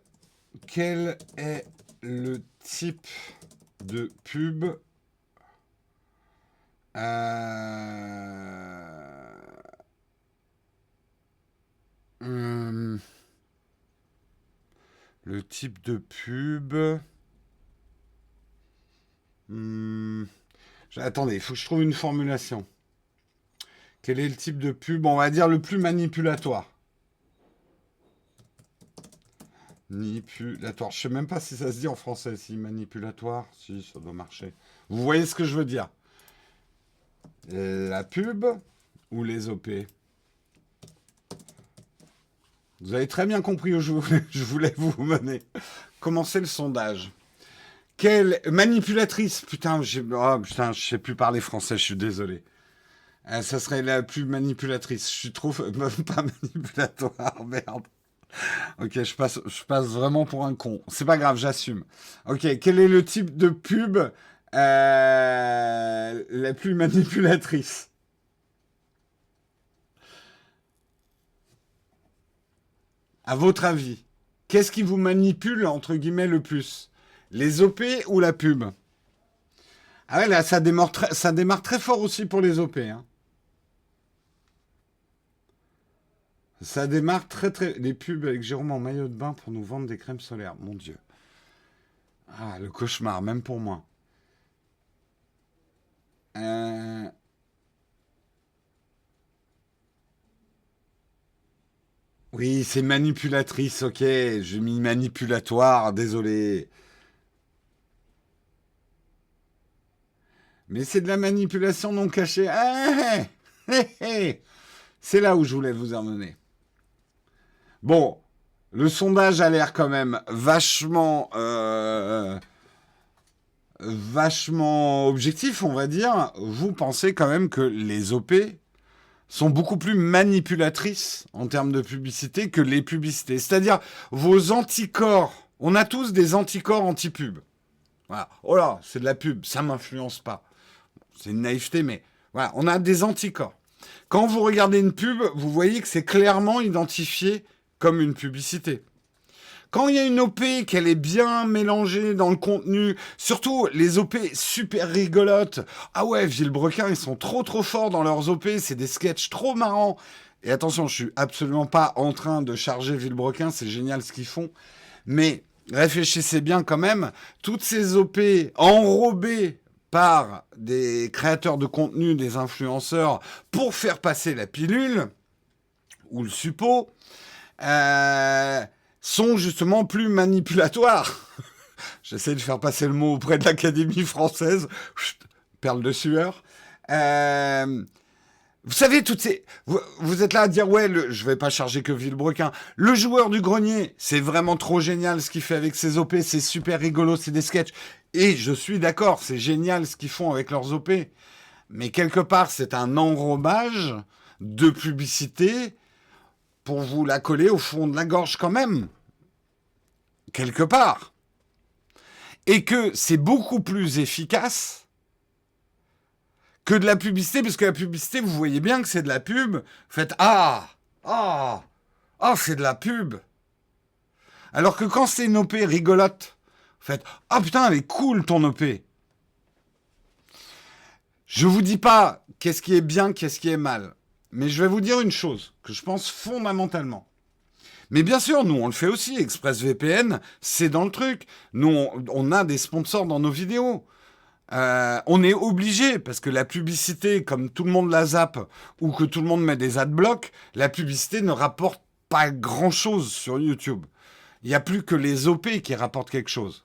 est le type de pub le type de pub. Attendez, il faut que je trouve une formulation. Quel est le type de pub? On va dire le plus manipulatoire. Manipulatoire. Je sais même pas si ça se dit en français. Si manipulatoire, si ça doit marcher. Vous voyez ce que je veux dire? La pub ou les OP? Vous avez très bien compris où je voulais vous mener. Commencez le sondage. Quelle manipulatrice? Putain, je sais plus parler français, je suis désolé. Ça serait la plus manipulatrice. Je suis trop pas manipulatoire, merde. Ok, je passe vraiment pour un con. C'est pas grave, j'assume. Ok, quel est le type de pub la plus manipulatrice? À votre avis, qu'est-ce qui vous manipule, entre guillemets, le plus? Les OP ou la pub? Ah ouais, là, ça démarre très fort aussi pour les OP, hein. Ça démarre très très... Les pubs avec Jérôme en maillot de bain pour nous vendre des crèmes solaires. Mon Dieu. Ah, le cauchemar, même pour moi. Oui, c'est manipulatrice, ok. J'ai mis manipulatoire, désolé. Mais c'est de la manipulation non cachée. Ah, hé, hé. C'est là où je voulais vous emmener. Bon, le sondage a l'air quand même vachement objectif, on va dire. Vous pensez quand même que les OP sont beaucoup plus manipulatrices en termes de publicité que les publicités. C'est-à-dire, vos anticorps, on a tous des anticorps anti-pub. Voilà. Oh là, c'est de la pub, ça m'influence pas. C'est une naïveté, mais voilà, on a des anticorps. Quand vous regardez une pub, vous voyez que c'est clairement identifié comme une publicité. Quand il y a une OP, qu'elle est bien mélangée dans le contenu, surtout les OP super rigolotes. Ah ouais, Villebrequin, ils sont trop forts dans leurs OP, c'est des sketchs trop marrants. Et attention, je suis absolument pas en train de charger Villebrequin, c'est génial ce qu'ils font. Mais réfléchissez bien quand même, toutes ces OP enrobées par des créateurs de contenu, des influenceurs, pour faire passer la pilule, ou le suppôt, sont justement plus manipulatoires. J'essaie de faire passer le mot auprès de l'Académie française. Chut, perle de sueur. Vous savez, toutes ces... Vous êtes là à dire, ouais, je vais pas charger que Villebrequin. Le joueur du grenier, c'est vraiment trop génial ce qu'il fait avec ses OP. C'est super rigolo, c'est des sketchs. Et je suis d'accord, c'est génial ce qu'ils font avec leurs OP. Mais quelque part, c'est un enrobage de publicité pour vous la coller au fond de la gorge quand même. Quelque part. Et que c'est beaucoup plus efficace que de la publicité, parce que la publicité, vous voyez bien que c'est de la pub. Vous faites « Ah, c'est de la pub !» Alors que quand c'est une OP rigolote, vous faites « Ah putain, elle est cool ton OP !» Je vous dis pas qu'est-ce qui est bien, qu'est-ce qui est mal. Mais je vais vous dire une chose que je pense fondamentalement. Mais bien sûr, nous, on le fait aussi. ExpressVPN, c'est dans le truc. Nous, on a des sponsors dans nos vidéos. On est obligé, parce que la publicité, comme tout le monde la zappe, ou que tout le monde met des adblocks, la publicité ne rapporte pas grand-chose sur YouTube. Il n'y a plus que les OP qui rapportent quelque chose.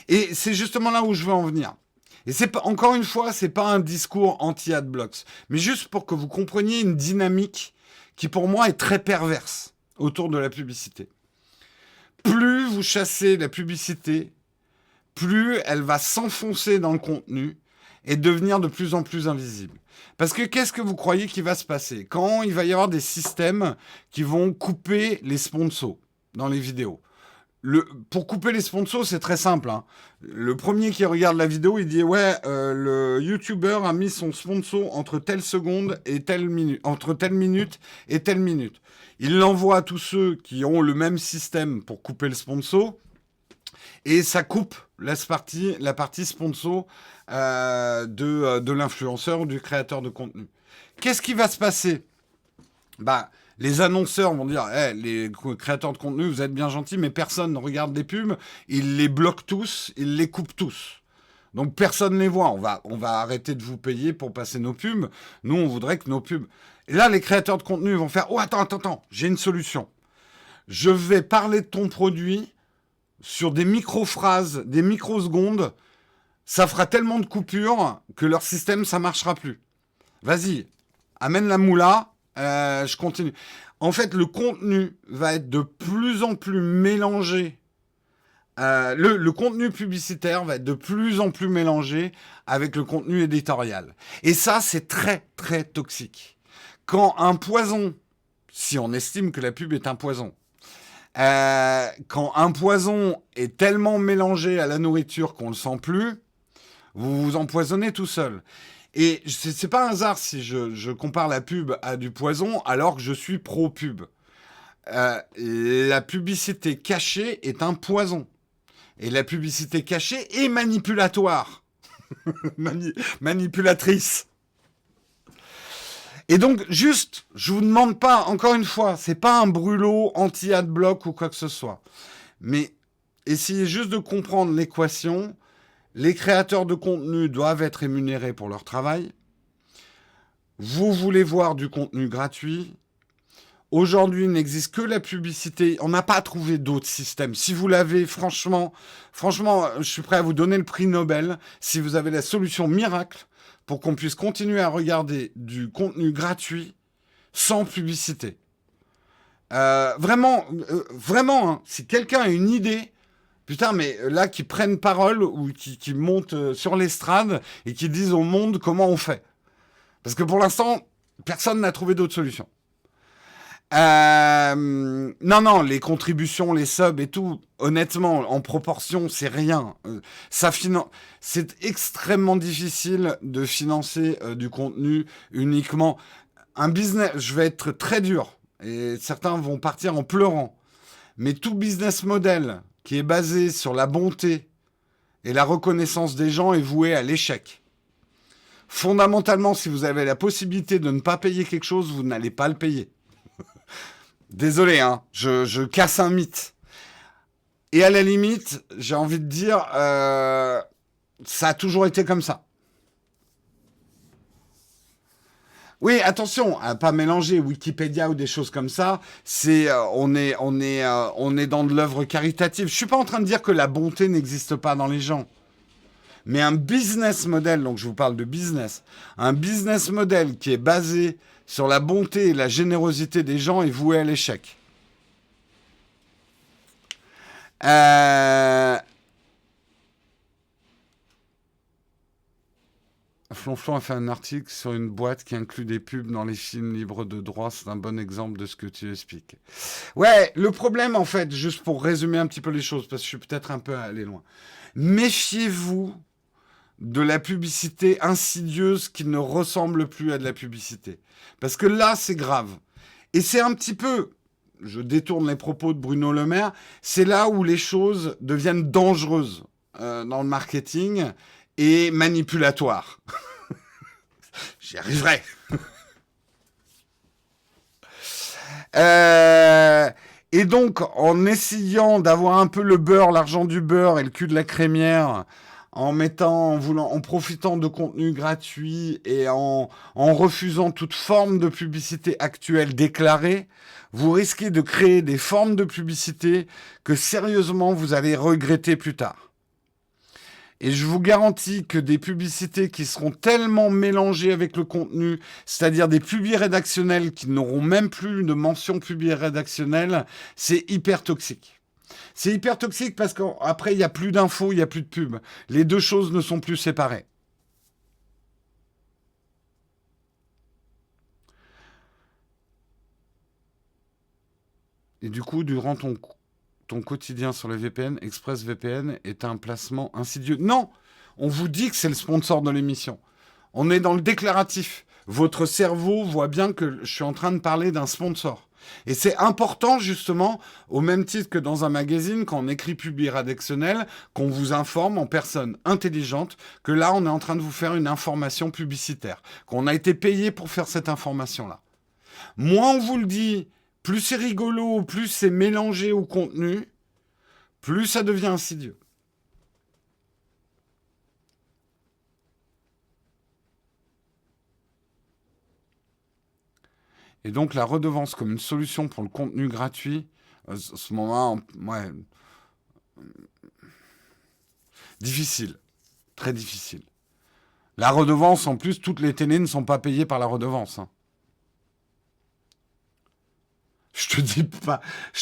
Et c'est justement là où je veux en venir. Et c'est pas, encore une fois, c'est pas un discours anti-adblocks, mais juste pour que vous compreniez une dynamique qui, pour moi, est très perverse autour de la publicité. Plus vous chassez la publicité, plus elle va s'enfoncer dans le contenu et devenir de plus en plus invisible. Parce que qu'est-ce que vous croyez qui va se passer quand il va y avoir des systèmes qui vont couper les sponsors dans les vidéos? Pour couper les sponsors, c'est très simple. Hein. Le premier qui regarde la vidéo, il dit « Ouais, le YouTuber a mis son sponsor entre telle seconde et telle minute, entre telle minute et telle minute. » Il l'envoie à tous ceux qui ont le même système pour couper le sponsor. Et ça coupe la partie sponsor de l'influenceur ou du créateur de contenu. Qu'est-ce qui va se passer ? Les annonceurs vont dire hey, les créateurs de contenu, vous êtes bien gentils, mais personne ne regarde des pubs. Ils les bloquent tous, ils les coupent tous. Donc personne ne les voit. On va arrêter de vous payer pour passer nos pubs. Nous, on voudrait que nos pubs... Et là, les créateurs de contenu vont faire « Oh, attends, j'ai une solution. Je vais parler de ton produit sur des micro-phrases, des microsecondes. Ça fera tellement de coupures que leur système, ça marchera plus. Vas-y, amène la moula, je continue. » En fait, le contenu va être de plus en plus mélangé. Le contenu publicitaire va être de plus en plus mélangé avec le contenu éditorial. Et ça, c'est très, très toxique. Quand un poison, si on estime que la pub est un poison, quand un poison est tellement mélangé à la nourriture qu'on ne le sent plus, vous vous empoisonnez tout seul. Et c'est pas un hasard si je compare la pub à du poison alors que je suis pro-pub. La publicité cachée est un poison. Et la publicité cachée est manipulatoire. Manipulatrice. Et donc, juste, je vous demande pas, encore une fois, c'est pas un brûlot anti-adblock ou quoi que ce soit. Mais essayez juste de comprendre l'équation. Les créateurs de contenu doivent être rémunérés pour leur travail. Vous voulez voir du contenu gratuit. Aujourd'hui, il n'existe que la publicité. On n'a pas trouvé d'autres systèmes. Si vous l'avez, franchement, je suis prêt à vous donner le prix Nobel si vous avez la solution miracle pour qu'on puisse continuer à regarder du contenu gratuit sans publicité. Vraiment, hein, si quelqu'un a une idée, putain, mais là, qui prennent parole ou qui montent sur l'estrade et qui disent au monde comment on fait. Parce que pour l'instant, personne n'a trouvé d'autre solution. Non, les contributions, les subs et tout, honnêtement, en proportion, c'est rien. C'est extrêmement difficile de financer du contenu uniquement. Un business, je vais être très dur, et certains vont partir en pleurant, mais tout business model qui est basé sur la bonté et la reconnaissance des gens est voué à l'échec. Fondamentalement, si vous avez la possibilité de ne pas payer quelque chose, vous n'allez pas le payer. Désolé, hein, je casse un mythe. Et à la limite, j'ai envie de dire, ça a toujours été comme ça. Oui, attention, à pas mélanger Wikipédia ou des choses comme ça. On est dans de l'œuvre caritative. Je suis pas en train de dire que la bonté n'existe pas dans les gens. Mais un business model, donc je vous parle de business, un business model qui est basé sur la bonté et la générosité des gens est voué à l'échec. Flonflon a fait un article sur une boîte qui inclut des pubs dans les films libres de droit. C'est un bon exemple de ce que tu expliques. Ouais, le problème, en fait, juste pour résumer un petit peu les choses, parce que je suis peut-être un peu allé loin. Méfiez-vous de la publicité insidieuse qui ne ressemble plus à de la publicité. Parce que là, c'est grave. Et c'est un petit peu, je détourne les propos de Bruno Le Maire, c'est là où les choses deviennent dangereuses dans le marketing et manipulatoires. J'y arriverai. Et donc, en essayant d'avoir un peu le beurre, l'argent du beurre et le cul de la crémière, en profitant de contenu gratuit et en refusant toute forme de publicité actuelle déclarée, vous risquez de créer des formes de publicité que sérieusement vous allez regretter plus tard. Et je vous garantis que des publicités qui seront tellement mélangées avec le contenu, c'est-à-dire des publis rédactionnels qui n'auront même plus de mention publis rédactionnelle, c'est hyper toxique. C'est hyper toxique parce qu'après, il n'y a plus d'infos, il n'y a plus de pub. Les deux choses ne sont plus séparées. Et du coup, durant ton quotidien sur le VPN, ExpressVPN est un placement insidieux. Non, on vous dit que c'est le sponsor de l'émission. On est dans le déclaratif. Votre cerveau voit bien que je suis en train de parler d'un sponsor. Et c'est important, justement, au même titre que dans un magazine, quand on écrit public rédactionnel, qu'on vous informe en personne intelligente que là, on est en train de vous faire une information publicitaire, qu'on a été payé pour faire cette information-là. Moins on vous le dit, plus c'est rigolo, plus c'est mélangé au contenu, plus ça devient insidieux. Et donc la redevance comme une solution pour le contenu gratuit, à ce moment-là, ouais, difficile, très difficile. La redevance, en plus, toutes les télés ne sont pas payées par la redevance. Hein. Je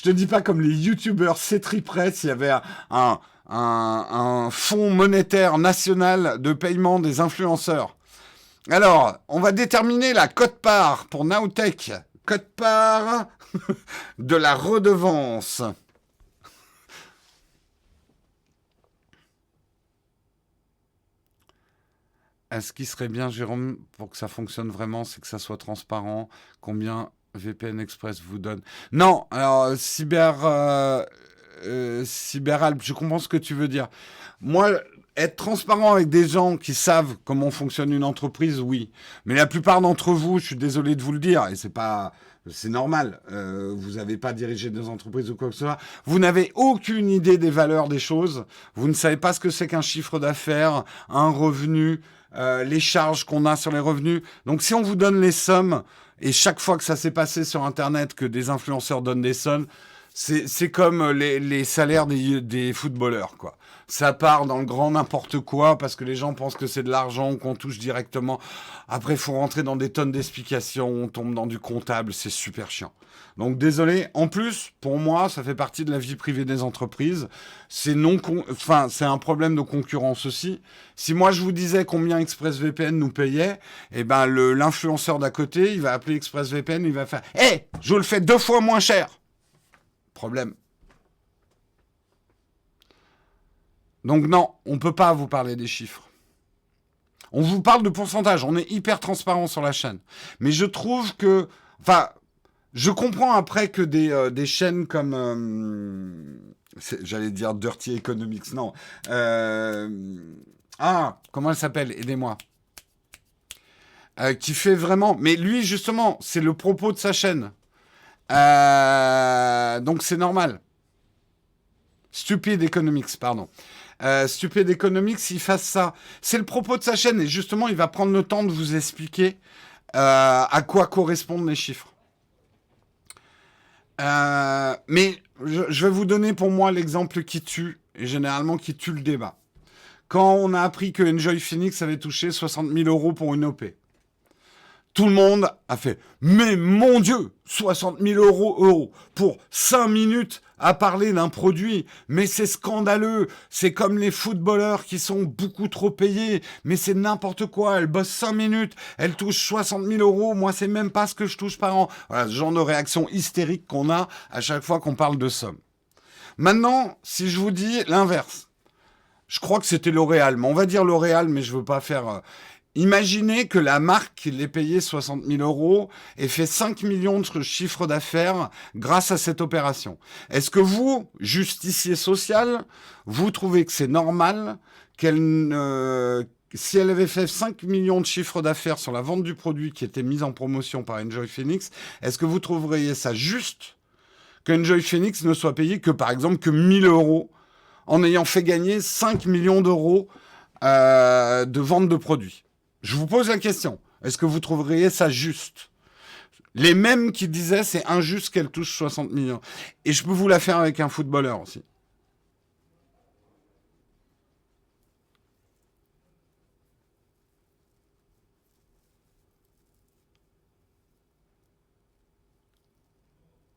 te dis pas comme les youtubeurs s'étriperaient s'il y avait un fonds monétaire national de paiement des influenceurs. Alors, on va déterminer la quote-part pour Nowtech. Quote-part de la redevance. Ce qui serait bien, Jérôme, pour que ça fonctionne vraiment, c'est que ça soit transparent. Combien VPN Express vous donne? Non, alors, Cyberalp, je comprends ce que tu veux dire. Moi, être transparent avec des gens qui savent comment fonctionne une entreprise, oui. Mais la plupart d'entre vous, je suis désolé de vous le dire, et c'est normal. Vous n'avez pas dirigé des entreprises ou quoi que ce soit. Vous n'avez aucune idée des valeurs des choses. Vous ne savez pas ce que c'est qu'un chiffre d'affaires, un revenu, les charges qu'on a sur les revenus. Donc, si on vous donne les sommes, Et chaque fois que ça s'est passé sur Internet, que des influenceurs donnent des sommes, c'est comme les salaires des footballeurs, quoi. Ça part dans le grand n'importe quoi parce que les gens pensent que c'est de l'argent qu'on touche directement. Après, il faut rentrer dans des tonnes d'explications, on tombe dans du comptable, c'est super chiant. Donc désolé. En plus, pour moi, ça fait partie de la vie privée des entreprises. Enfin, c'est un problème de concurrence aussi. Si moi je vous disais combien ExpressVPN nous payait, eh ben l'influenceur d'à côté, il va appeler ExpressVPN, il va faire, je vous le fais 2 fois moins cher. Problème. Donc non, on ne peut pas vous parler des chiffres. On vous parle de pourcentage, on est hyper transparent sur la chaîne. Mais je trouve que... Enfin, je comprends après que des chaînes comme... j'allais dire Dirty Economics, non. Comment elle s'appelle? Aidez-moi. Qui fait vraiment... Mais lui, justement, c'est le propos de sa chaîne. Donc c'est normal. Stupid Economics, pardon. Stupid Economics, il fasse ça. C'est le propos de sa chaîne et justement, il va prendre le temps de vous expliquer à quoi correspondent les chiffres. Mais je vais vous donner pour moi l'exemple qui tue, et généralement qui tue le débat. Quand on a appris que Enjoy Phoenix avait touché 60 000 euros pour une OP, tout le monde a fait « Mais mon Dieu, 60 000 euros pour 5 minutes à parler d'un produit, mais c'est scandaleux, c'est comme les footballeurs qui sont beaucoup trop payés, mais c'est n'importe quoi, elle bosse 5 minutes, elle touche 60 000 euros, moi c'est même pas ce que je touche par an. » Voilà, ce genre de réaction hystérique qu'on a à chaque fois qu'on parle de somme. Maintenant, si je vous dis l'inverse, je crois que c'était L'Oréal, mais on va dire L'Oréal, mais je veux pas faire... Imaginez que la marque qui l'ait payé 60 000 euros ait fait 5 millions de chiffre d'affaires grâce à cette opération. Est-ce que vous, justicier social, vous trouvez que c'est normal qu'elle, si elle avait fait 5 millions de chiffre d'affaires sur la vente du produit qui était mis en promotion par Enjoy Phoenix, est-ce que vous trouveriez ça juste qu'Enjoy Phoenix ne soit payé que, par exemple, que 1 000 euros en ayant fait gagner 5 millions d'euros de vente de produits? Je vous pose la question. Est-ce que vous trouveriez ça juste? Les mêmes qui disaient c'est injuste qu'elle touche 60 millions. Et je peux vous la faire avec un footballeur aussi.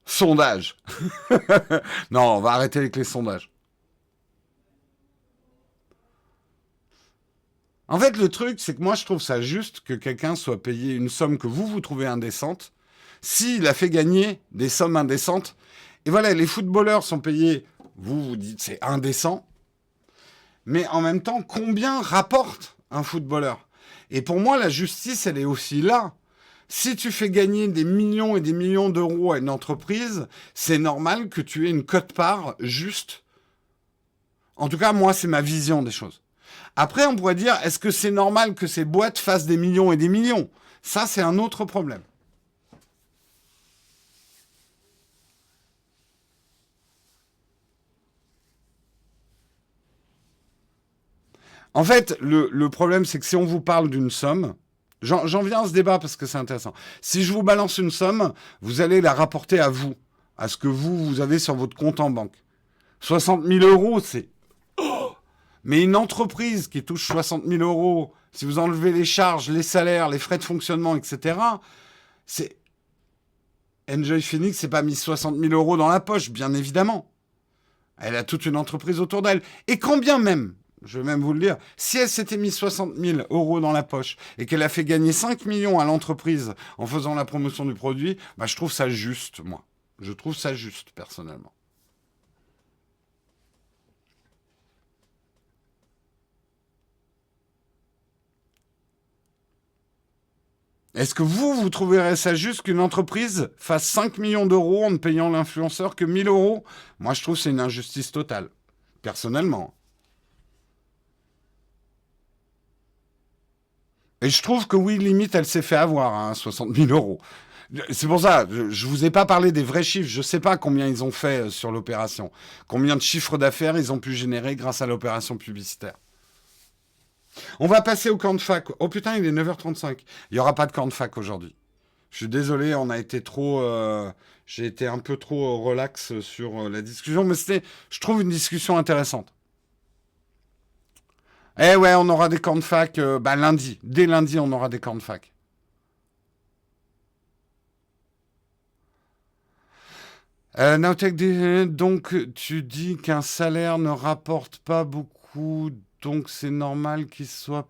Sondage. Non, on va arrêter avec les sondages. En fait, le truc, c'est que moi, je trouve ça juste que quelqu'un soit payé une somme que vous trouvez indécente, s'il a fait gagner des sommes indécentes. Et voilà, les footballeurs sont payés, vous dites c'est indécent, mais en même temps, combien rapporte un footballeur? Et pour moi, la justice, elle est aussi là. Si tu fais gagner des millions et des millions d'euros à une entreprise, c'est normal que tu aies une quote-part juste. En tout cas, moi, c'est ma vision des choses. Après, on pourrait dire, est-ce que c'est normal que ces boîtes fassent des millions et des millions? Ça, c'est un autre problème. En fait, le problème, c'est que si on vous parle d'une somme, j'en viens à ce débat parce que c'est intéressant. Si je vous balance une somme, vous allez la rapporter à vous, à ce que vous avez sur votre compte en banque. 60 000 euros, c'est... Mais une entreprise qui touche 60 000 euros, si vous enlevez les charges, les salaires, les frais de fonctionnement, etc., c'est... Enjoy Phoenix s'est pas mis 60 000 euros dans la poche, bien évidemment. Elle a toute une entreprise autour d'elle. Et quand bien même, je vais même vous le dire, si elle s'était mis 60 000 euros dans la poche et qu'elle a fait gagner 5 millions à l'entreprise en faisant la promotion du produit, bah, je trouve ça juste, moi. Je trouve ça juste, personnellement. Est-ce que vous trouverez ça juste qu'une entreprise fasse 5 millions d'euros en ne payant l'influenceur que 1 000 euros? Moi, je trouve que c'est une injustice totale, personnellement. Et je trouve que oui, limite, elle s'est fait avoir, hein, 60 000 euros. C'est pour ça, je vous ai pas parlé des vrais chiffres. Je sais pas combien ils ont fait sur l'opération. Combien de chiffres d'affaires ils ont pu générer grâce à l'opération publicitaire. On va passer au camp de fac. Oh putain, il est 9h35. Il n'y aura pas de camp de fac aujourd'hui. Je suis désolé, on a été trop. J'ai été un peu trop relax sur la discussion, mais c'était, je trouve, une discussion intéressante. Eh ouais, on aura des camps de fac bah, lundi. Dès lundi, on aura des camps de fac. Nowtech, donc tu dis qu'un salaire ne rapporte pas beaucoup, donc c'est normal qu'il soit.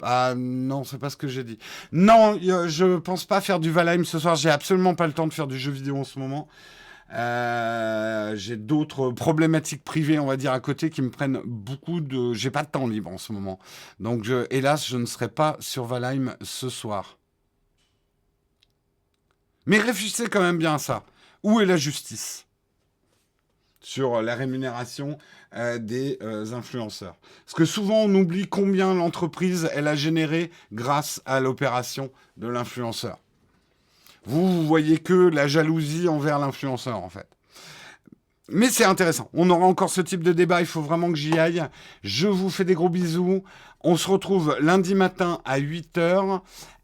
Ah non, c'est pas ce que j'ai dit. Non, je pense pas faire du Valheim ce soir. J'ai absolument pas le temps de faire du jeu vidéo en ce moment. J'ai d'autres problématiques privées, on va dire, à côté qui me prennent beaucoup de. J'ai pas de temps libre en ce moment. Donc, hélas, je ne serai pas sur Valheim ce soir. Mais réfléchissez quand même bien à ça. Où est la justice sur la rémunération des influenceurs? Parce que souvent, on oublie combien l'entreprise elle a généré grâce à l'opération de l'influenceur. Vous voyez que la jalousie envers l'influenceur, en fait. Mais c'est intéressant. On aura encore ce type de débat. Il faut vraiment que j'y aille. Je vous fais des gros bisous. On se retrouve lundi matin à 8h.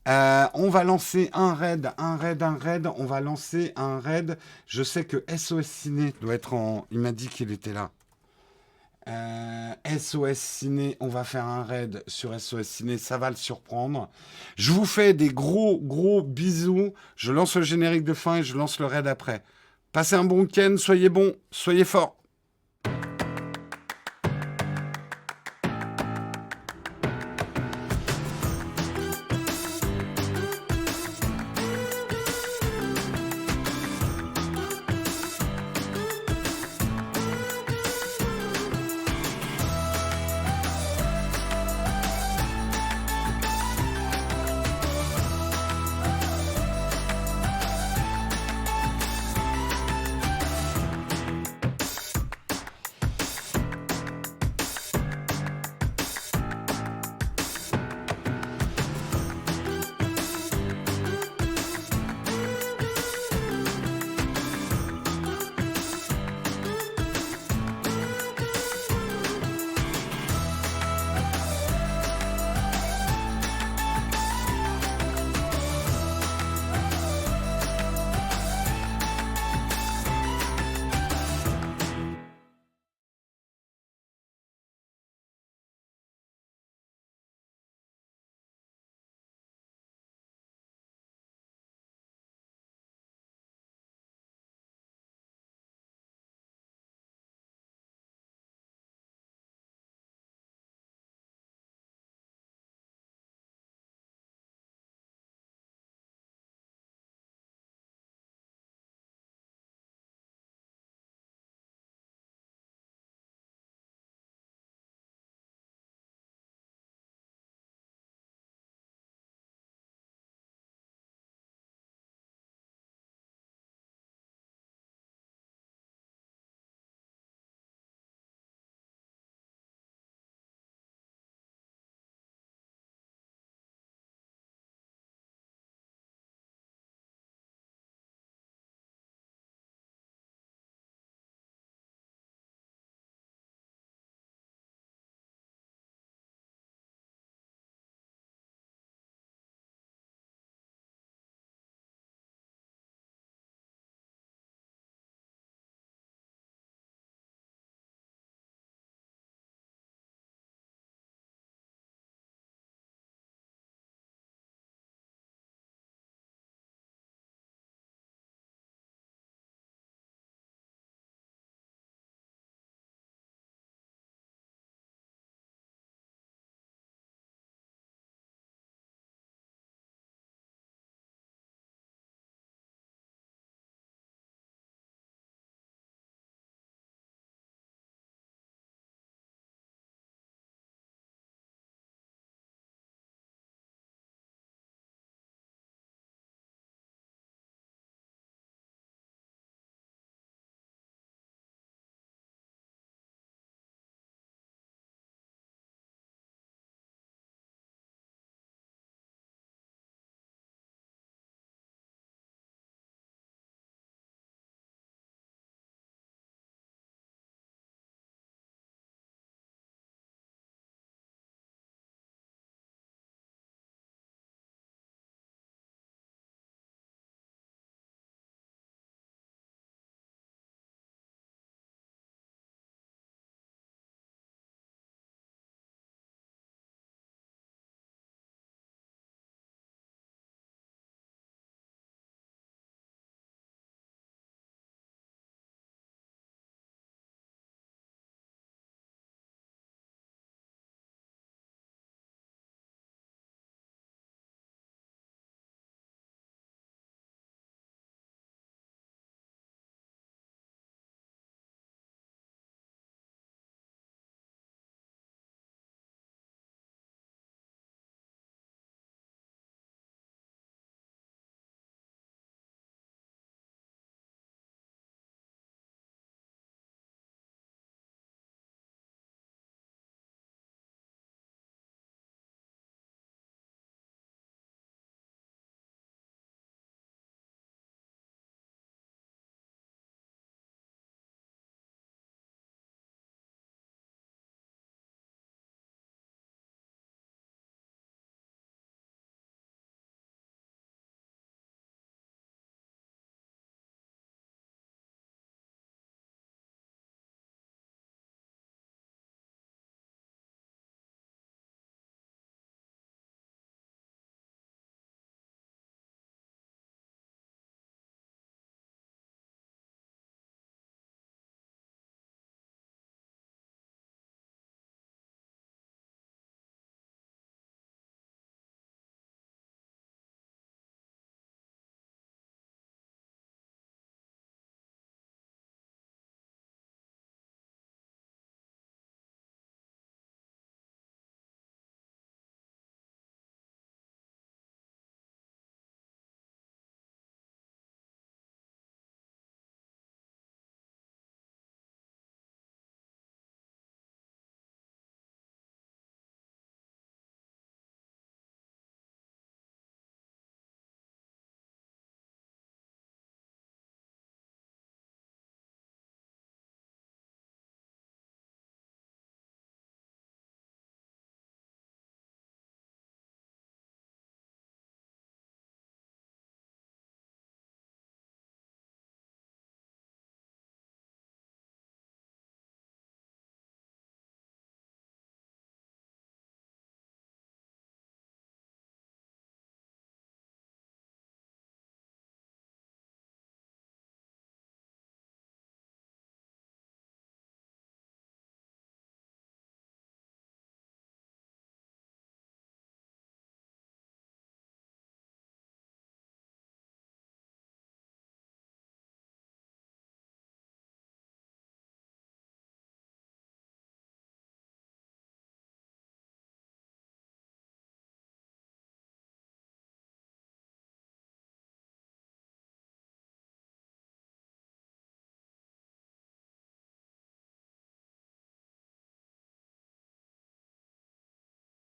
On va lancer un raid. On va lancer un raid. Je sais que SOS Ciné doit être en... Il m'a dit qu'il était là. SOS Ciné, on va faire un raid sur SOS Ciné, ça va le surprendre. Je vous fais des gros bisous. Je lance le générique de fin et je lance le raid après. Passez un bon week-end, soyez bons, soyez forts.